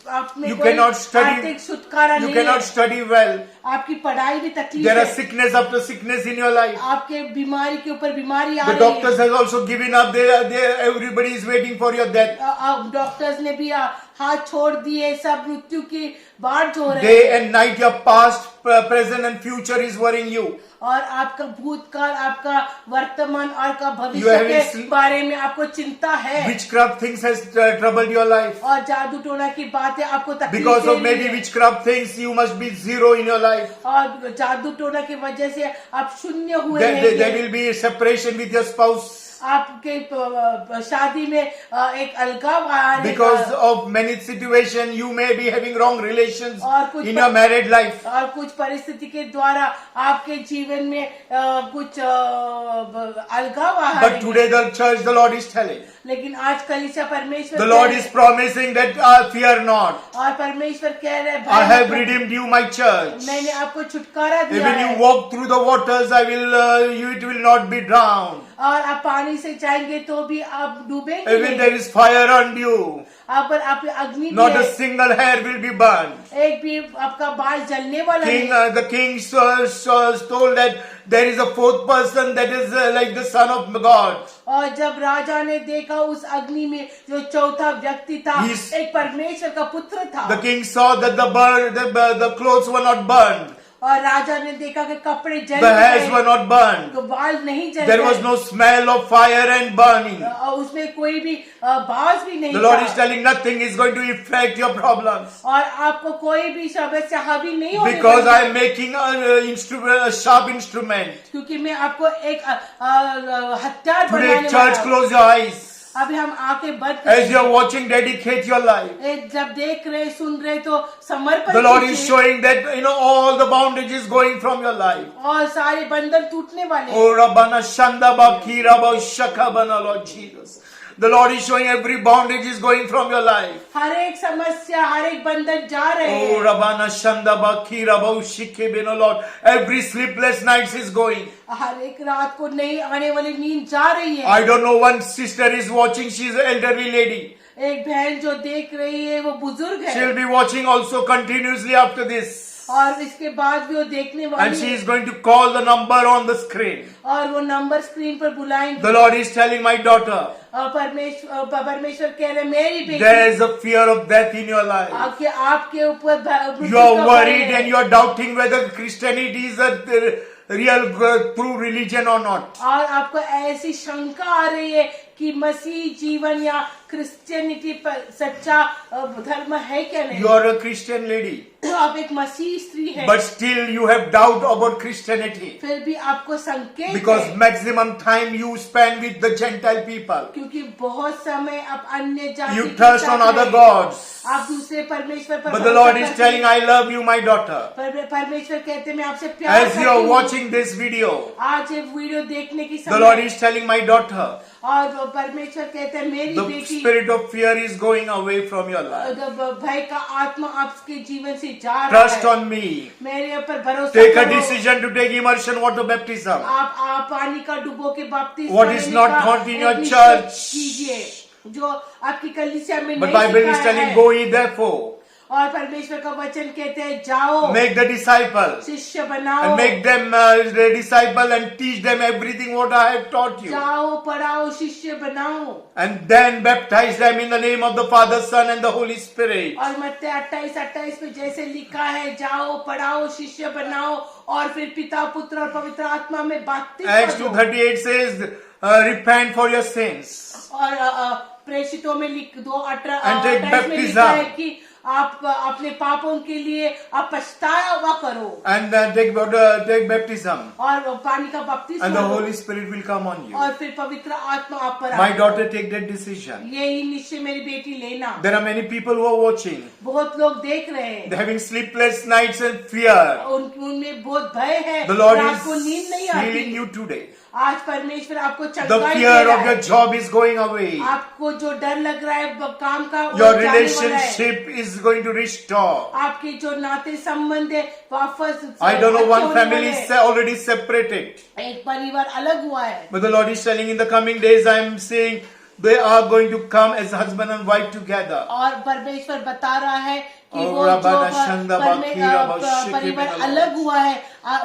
आप में You कोई cannot study. आर्थिक छुटकारा You नहीं cannot है, study well. आपकी पढ़ाई भी तकलीफ There are है, sickness after sickness in your life. आपके बीमारी के ऊपर बीमारी आ The रही doctors है। has also given up. Everybody is waiting for your death. Doctors ने भी हाथ छोड़ दिए, सब मृत्यु की बाट जो रहे Day हैं। and night, your past, present, and future is worrying you. और आपका भूतकाल, आपका वर्तमान और का You भविष्य have के seen- बारे में आपको चिंता है। Witchcraft things has troubled your life. और जादू टोना की बातें आपको तकलीफ Because दे of maybe रही है। witchcraft things, you must be zero in your life. और जादू टोना की वजह से आप शून्य हुए There हैं। will be separation with your spouse. आपके शादी में एक अलगाव आ Because of many situations, you may be having wrong relations और कुछ in your married life. और कुछ परिस्थिति के द्वारा आपके जीवन में कुछ अलगाव आ But रही है। today the church, the Lord is telling. लेकिन आज कलीसिया परमेश्वर The कह Lord रहे is हैं- promising that fear not. और परमेश्वर कह रहे हैं, I भय have मत- redeemed you, my church. मैंने आपको छुटकारा दिया When है you walk through the waters, it will not be drowned. और आप पानी से जाएंगे तो भी आप डूबेंगे Even नहीं। there is fire on you, आप पर आप अग्नि भी not a है, single hair will be burned. एक भी आपका बाल जलने वाला King, नहीं। the king told that there is a fourth person that is like the son of God. और जब राजा ने देखा उस अग्नि में जो चौथा व्यक्ति था, He's- एक परमेश्वर का पुत्र था। The king saw that the clothes were not burned, और राजा ने देखा कि कपड़े जल the hairs were गए, not burned. तो बाल नहीं जल There was गए। no smell of fire and burning. और उसमें कोई भी बाज भी नहीं The Lord था। is telling nothing is going to affect your problems. और आपको कोई भी समस्या हावी नहीं होने Because वाली I am making a sharp instrument. क्योंकि मैं आपको एक हथियार Today, बनाने वाला church, हूँ। close your eyes. अभी हम आंखें बंद As you are करें। watching, dedicate your life. जब देख रहे सुन रहे तो समर्पण The Lord is कीजिए। showing that all the bondage is going from your life. और सारे बंधन टूटने वाले हैं। Oh, Rabbana Shandaba Kiraba Shakabana, Lord Jesus. The Lord is showing every bondage is going from your life. हर एक समस्या, हर एक बंधन जा रहे Oh, हैं। Rabbana Shandaba Kiraba Shikibino, Lord. Every sleepless nights is going. हर एक रात को नहीं आने वाली नींद जा रही है। I don't know, one sister is watching, she is an elderly lady. एक बहन जो देख रही है वो बुजुर्ग है, She'll be watching also continuously after this. और इसके बाद भी वो देखने And वाली she है। is going to call the number on the screen. और वो नंबर स्क्रीन पर बुलाएंगे। The Lord is telling my daughter, और परमेश्वर कह रहे मेरी there बेटी, is a fear of death in your life. आपके ऊपर मृत्यु You are का भय worried है। and you are doubting whether Christianity is a real true religion or not. और आपको ऐसी शंका आ रही है कि मसीह जीवन या क्रिश्चियनिटी सच्चा धर्म है क्या नहीं। You are a Christian lady, तो आप एक मसीह स्त्री है, but still you have doubt about Christianity फिर भी आपको संकेत because है, maximum time you spend with the Gentile people. क्योंकि बहुत समय आप अन्य जाति You के trust साथ on other हैं। gods. आप दूसरे परमेश्वर पर But the भरोसा Lord is करते telling, हैं। I love you, my daughter. परमेश्वर कहते हैं मैं आपसे प्यार As you करती are हूँ। watching this video, आज ये वीडियो देखने की the Lord समय is telling my daughter, और वो परमेश्वर कहते हैं मेरी the बेटी, spirit of fear is going away from your life. भय का आत्मा आपके जीवन से जा रहा Trust है। on me. मेरे ऊपर भरोसा Take a करो। decision to take immersion water baptism. आप पानी का डुबो के बपतिस्मा What is लेने not का taught in your एक निश्चय church. कीजिए जो आपकी कलीसिया में But नहीं Bible is सिखाया telling, है। go ye therefore, और परमेश्वर का वचन कहते हैं जाओ make the disciples, शिष्य बनाओ, and make them the disciple and teach them everything what I have taught you. जाओ पढ़ाओ शिष्य बनाओ। And then baptize them in the name of the Father, Son and the Holy Spirit. और मत्ती 28:28 में जैसे लिखा है जाओ पढ़ाओ शिष्य बनाओ और फिर पिता पुत्र और पवित्र आत्मा में बपतिस्मा Acts दो। 2:38 says, repent for your sins. और प्रेषितों में लिख 2:28 And take में लिखा है baptism. कि आप अपने पापों के लिए आप पछतावा करो And take baptism. और पानी का बपतिस्मा And the दो। Holy Spirit will come on you. और फिर पवित्र आत्मा आप पर My आए। daughter, take that decision. यही निश्चय मेरी बेटी लेना। There are many people who are watching. बहुत लोग देख रहे हैं, They're having sleepless nights and fear. उनमें बहुत भय है, The Lord रात को नींद नहीं is आती। healing you today. आज परमेश्वर आपको The चंगाई दे fear रहा of your है। job is going away. आपको जो डर लग रहा है काम का वो Your जाने वाला है। relationship is going to restore. आपके जो नाते संबंध है वापस I don't know, अच्छे one होने family वाले is हैं। already separated. एक परिवार अलग हुआ है, But the Lord is telling in the coming days, I am saying they are going to come as husband and wife together. और परमेश्वर बता रहा है कि और वो रबा जो नशंदा बाखीरा बाशिके परिवार में अलग हुआ है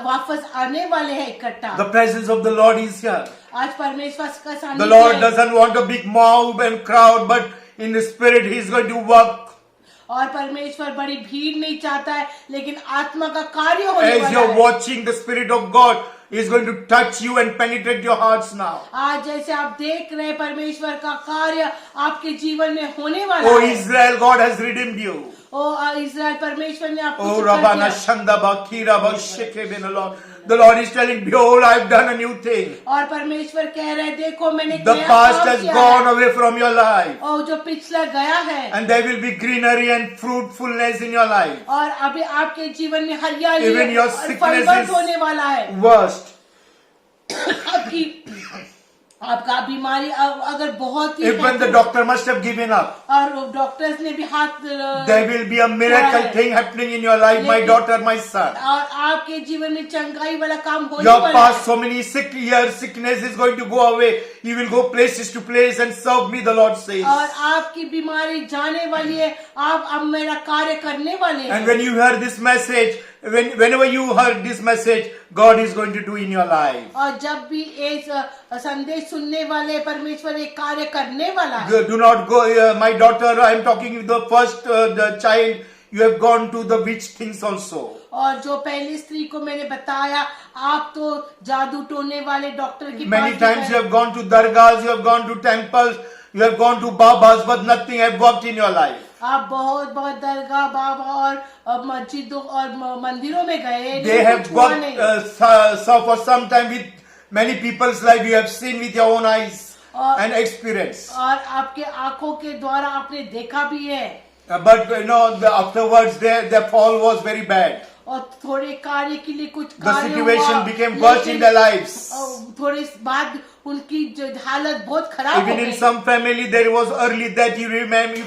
वापस आने वाले हैं इकट्ठा। The presence of the Lord is here. आज परमेश्वर का The सानिध्य Lord है। doesn't want a big mob and crowd, but in the spirit He is going to work. और परमेश्वर बड़ी भीड़ नहीं चाहता है, लेकिन आत्मा का कार्य होने As वाला you're है। watching, the Spirit of God is going to touch you and penetrate your hearts now. आज जैसे आप देख रहे हैं परमेश्वर का कार्य आपके जीवन में होने वाला Oh है। Israel, God has redeemed you. ओ इस्राएल परमेश्वर ने आपको Oh छुड़ा Rabana दिया। Shanda Bakira Bashike Ben Lord. The Lord is telling, behold, I've done a new thing. और परमेश्वर कह रहे हैं देखो मैंने The नया past काम has किया gone है। away from your life. और जो पिछला गया है And there will be greenery and fruitfulness in your life. और अभी आपके जीवन में हरियाली Even your और sickness फलवंत is होने वाला है। worst. आपका बीमारी अगर बहुत ही Even the doctor must have given up. और डॉक्टर्स ने भी हाथ There will be a miracle thing happening in your life, my daughter, my son. और आपके जीवन में चंगाई वाला काम होने You have वाला passed है। so many years, sickness is going to go away. You will go places to place and serve me, the Lord says. और आपकी बीमारी जाने वाली है, आप अब मेरा कार्य करने वाले And हैं। when you hear this message, whenever you heard this message, God is going to do in your life. और जब भी एक संदेश सुनने वाले परमेश्वर एक कार्य करने वाला है। Do not go, my daughter, I am talking with the first the child. You have gone to the witch things also. और जो पहली स्त्री को मैंने बताया आप तो जादू टोने वाले डॉक्टर की Many पास times you गए। have gone to dargahs, you have gone to temples, you have gone to babas, but nothing have worked in your life. आप बहुत बहुत दरगाह बाबा और मस्जिदों और मंदिरों में गए, They लेकिन have कुछ हुआ worked नहीं। so for some time with many people's life. You have seen with your own eyes और- and experience. और आपके आंखों के द्वारा आपने देखा भी है। But you know, afterwards their fall was very bad. और थोड़े कार्य के लिए कुछ The कार्य situation हुआ, became worse लेकिन in their lives. थोड़े बाद उनकी जो हालत बहुत खराब हो Even in गई। some family, there was early that you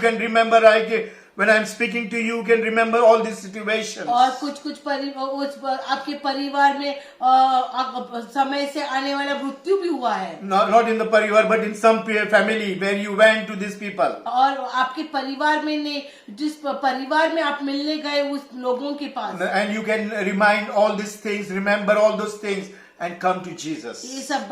can remember. Like when I'm speaking to you, you can remember all these situations. और कुछ आपके परिवार में समय से आने वाला मृत्यु भी हुआ है। Not in the parivar, but in some family where you went to these people. और आपके परिवार में नहीं, जिस परिवार में आप मिलने गए उस लोगों के पास, And you can remind all these things, remember all those things, and come to Jesus. ये सब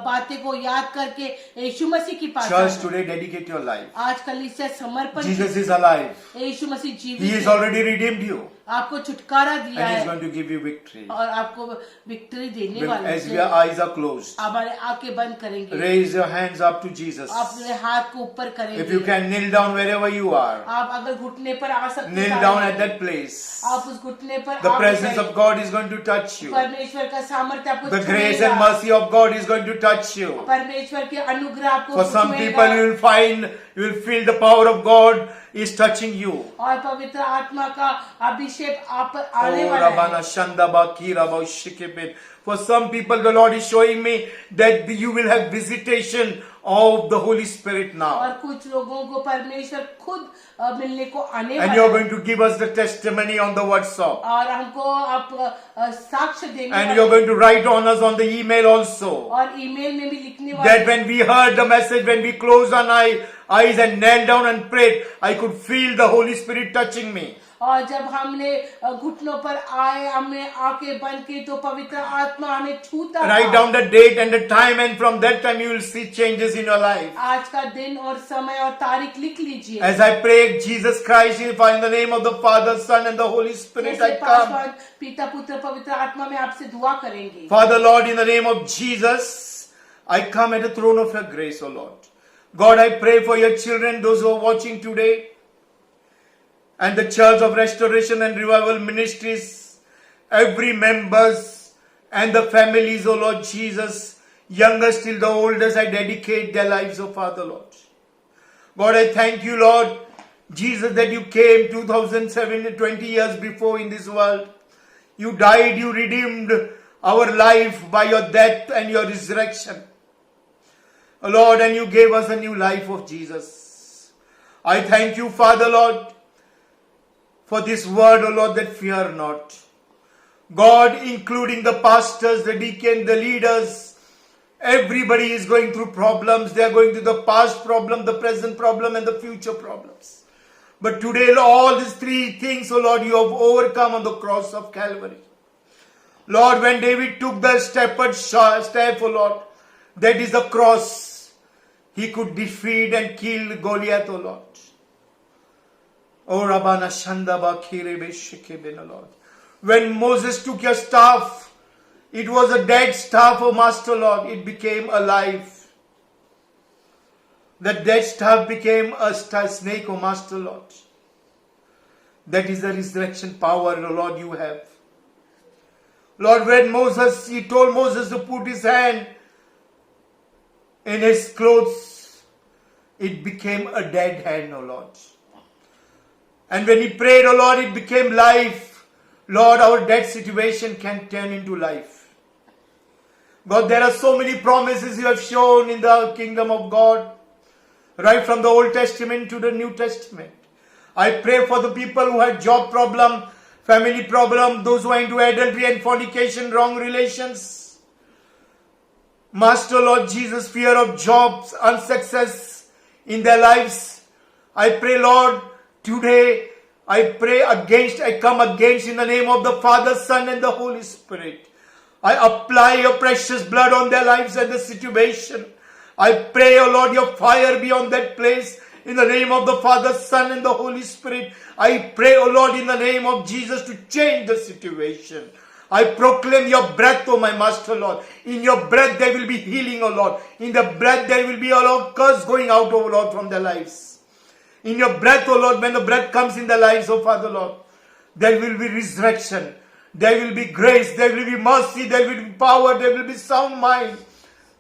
बातें को याद करके यीशु मसीह की पास Church, आना। today dedicate your life. आज कल इससे समर्पण Jesus is alive. Yeshu Masih He जीवित has है। already redeemed you. आपको छुटकारा दिया and He's है going to give you victory. और आपको विक्ट्री देने वाला As है। your eyes are closed, हमारे आंखें बंद करेंगे, raise your hands up to Jesus. अपने हाथ को ऊपर If करेंगे। you can kneel down wherever you are, आप अगर घुटने पर आ सकते kneel हैं, down at that place. आप उस घुटने पर The आ presence जाइए। of God is going to touch you. परमेश्वर का सामर्थ्य आपको The grace छुएगा। and mercy of God is going to touch you. परमेश्वर के अनुग्रह आपको For some छुएगा। people, you will feel the power of God is touching you. और पवित्र आत्मा का अभिषेक आप पर आने Oh, वाला है। Rabana Shandaba Kiraba Shikibit. For some people, the Lord is showing me that you will have visitation of the Holy Spirit और now. कुछ लोगों को परमेश्वर खुद मिलने को आने And वाला you are है। going to give us the testimony on the WhatsApp. और हमको आप साक्ष्य देने And you are वाले going to write on us on the email also. और ईमेल में भी लिखने वाले That when we heard the message, when we closed our eyes and knelt down and prayed, I could feel the Holy Spirit touching me. और जब हमने घुटनों पर आए, हमने आंखें बंद की तो पवित्र आत्मा हमें छूता Write था। down the date and the time, and from that time you will see changes in your life. आज का दिन और समय और तारीख लिख लीजिए। As I pray, Jesus Christ, in the name of the Father, Son, and the Holy Spirit, जैसे I come. पासवान पिता पुत्र पवित्र आत्मा में आपसे दुआ करेंगे। Father, Lord, in the name of Jesus, I come at the throne of your grace, O Lord. God, I pray for your children, those who are watching today, and the Church of Restoration and Revival Ministries, every members and the families, O Lord Jesus, youngest till the oldest, I dedicate their lives, O Father, Lord. God, I thank you, Lord Jesus, that you came 2020 years before in this world. You died, you redeemed our life by your death and your resurrection. Oh Lord, and you gave us a new life of Jesus. I thank you, Father, Lord, for this word, O Lord, that fear not. God, including the pastors, the deacon, the leaders, everybody is going through problems. They are going through the past problem, the present problem, and the future problems. But today, all these three things, O Lord, you have overcome on the cross of Calvary. Lord, when David took the staff, O Lord, that is the cross, he could defeat and kill Goliath, O Lord. O Rabana Shandaba Kirebe Shikeben, Lord. When Moses took your staff, it was a dead staff, O Master Lord. It became alive. That dead staff became a snake, O Master Lord. That is the resurrection power, O Lord, you have. Lord, when he told Moses to put his hand in his clothes, it became a dead hand, O Lord. And when he prayed, O Lord, it became life. Lord, our dead situation can turn into life. God, there are so many promises you have shown in the kingdom of God, right from the Old Testament to the New Testament. I pray for the people who had job problem, family problem, those who are into adultery and fornication, wrong relations. Master Lord Jesus, fear of jobs, unsuccess in their lives. I pray, Lord, today I come against in the name of the Father, Son, and the Holy Spirit. I apply your precious blood on their lives and the situation. I pray, O Lord, your fire be on that place. In the name of the Father, Son, and the Holy Spirit, I pray, O Lord, in the name of Jesus to change the situation. I proclaim your breath, O my Master, Lord. In your breath there will be healing, O Lord. In the breath there will be, O Lord, curse going out, O Lord, from their lives. In your breath, O Lord, when the breath comes in their lives, O Father, Lord, there will be resurrection. There will be grace. There will be mercy. There will be power. There will be sound mind.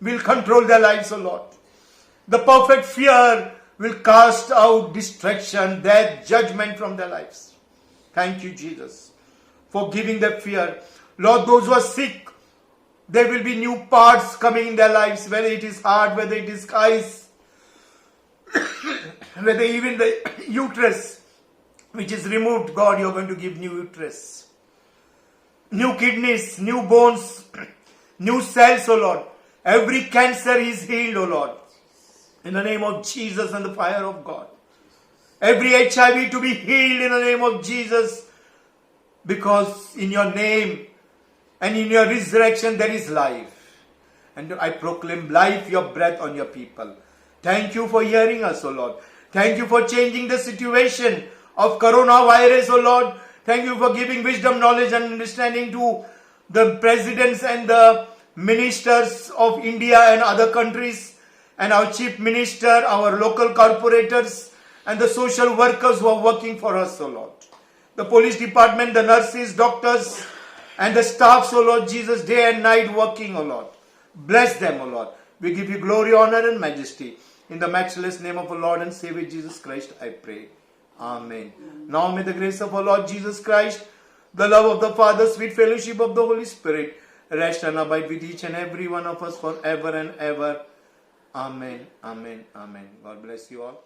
Will control their lives, O Lord. The perfect fear will cast out distraction, death, judgment from their lives. Thank you, Jesus, for giving that fear. Lord, those who are sick, there will be new parts coming in their lives, whether it is heart, whether it is eyes, whether even the uterus, which is removed, God, you're going to give new uterus, new kidneys, new bones, new cells, O Lord. Every cancer is healed, O Lord. In the name of Jesus and the fire of God. Every HIV to be healed in the name of Jesus. Because in your name and in your resurrection there is life. And I proclaim life, your breath on your people. Thank you for hearing us, O Lord. Thank you for changing the situation of coronavirus, O Lord. Thank you for giving wisdom, knowledge and understanding to the presidents and the ministers of India and other countries, and our chief minister, our local corporators, and the social workers who are working for us, O Lord. The police department, the nurses, doctors, and the staffs, O Lord Jesus, day and night working, O Lord. Bless them, O Lord. We give you glory, honor, and majesty. In the matchless name of our Lord and Savior Jesus Christ, I pray. Amen. Now may the grace of our Lord Jesus Christ, the love of the Father, sweet fellowship of the Holy Spirit, rest and abide with each and every one of us forever and ever. Amen. Amen. Amen. God bless you all.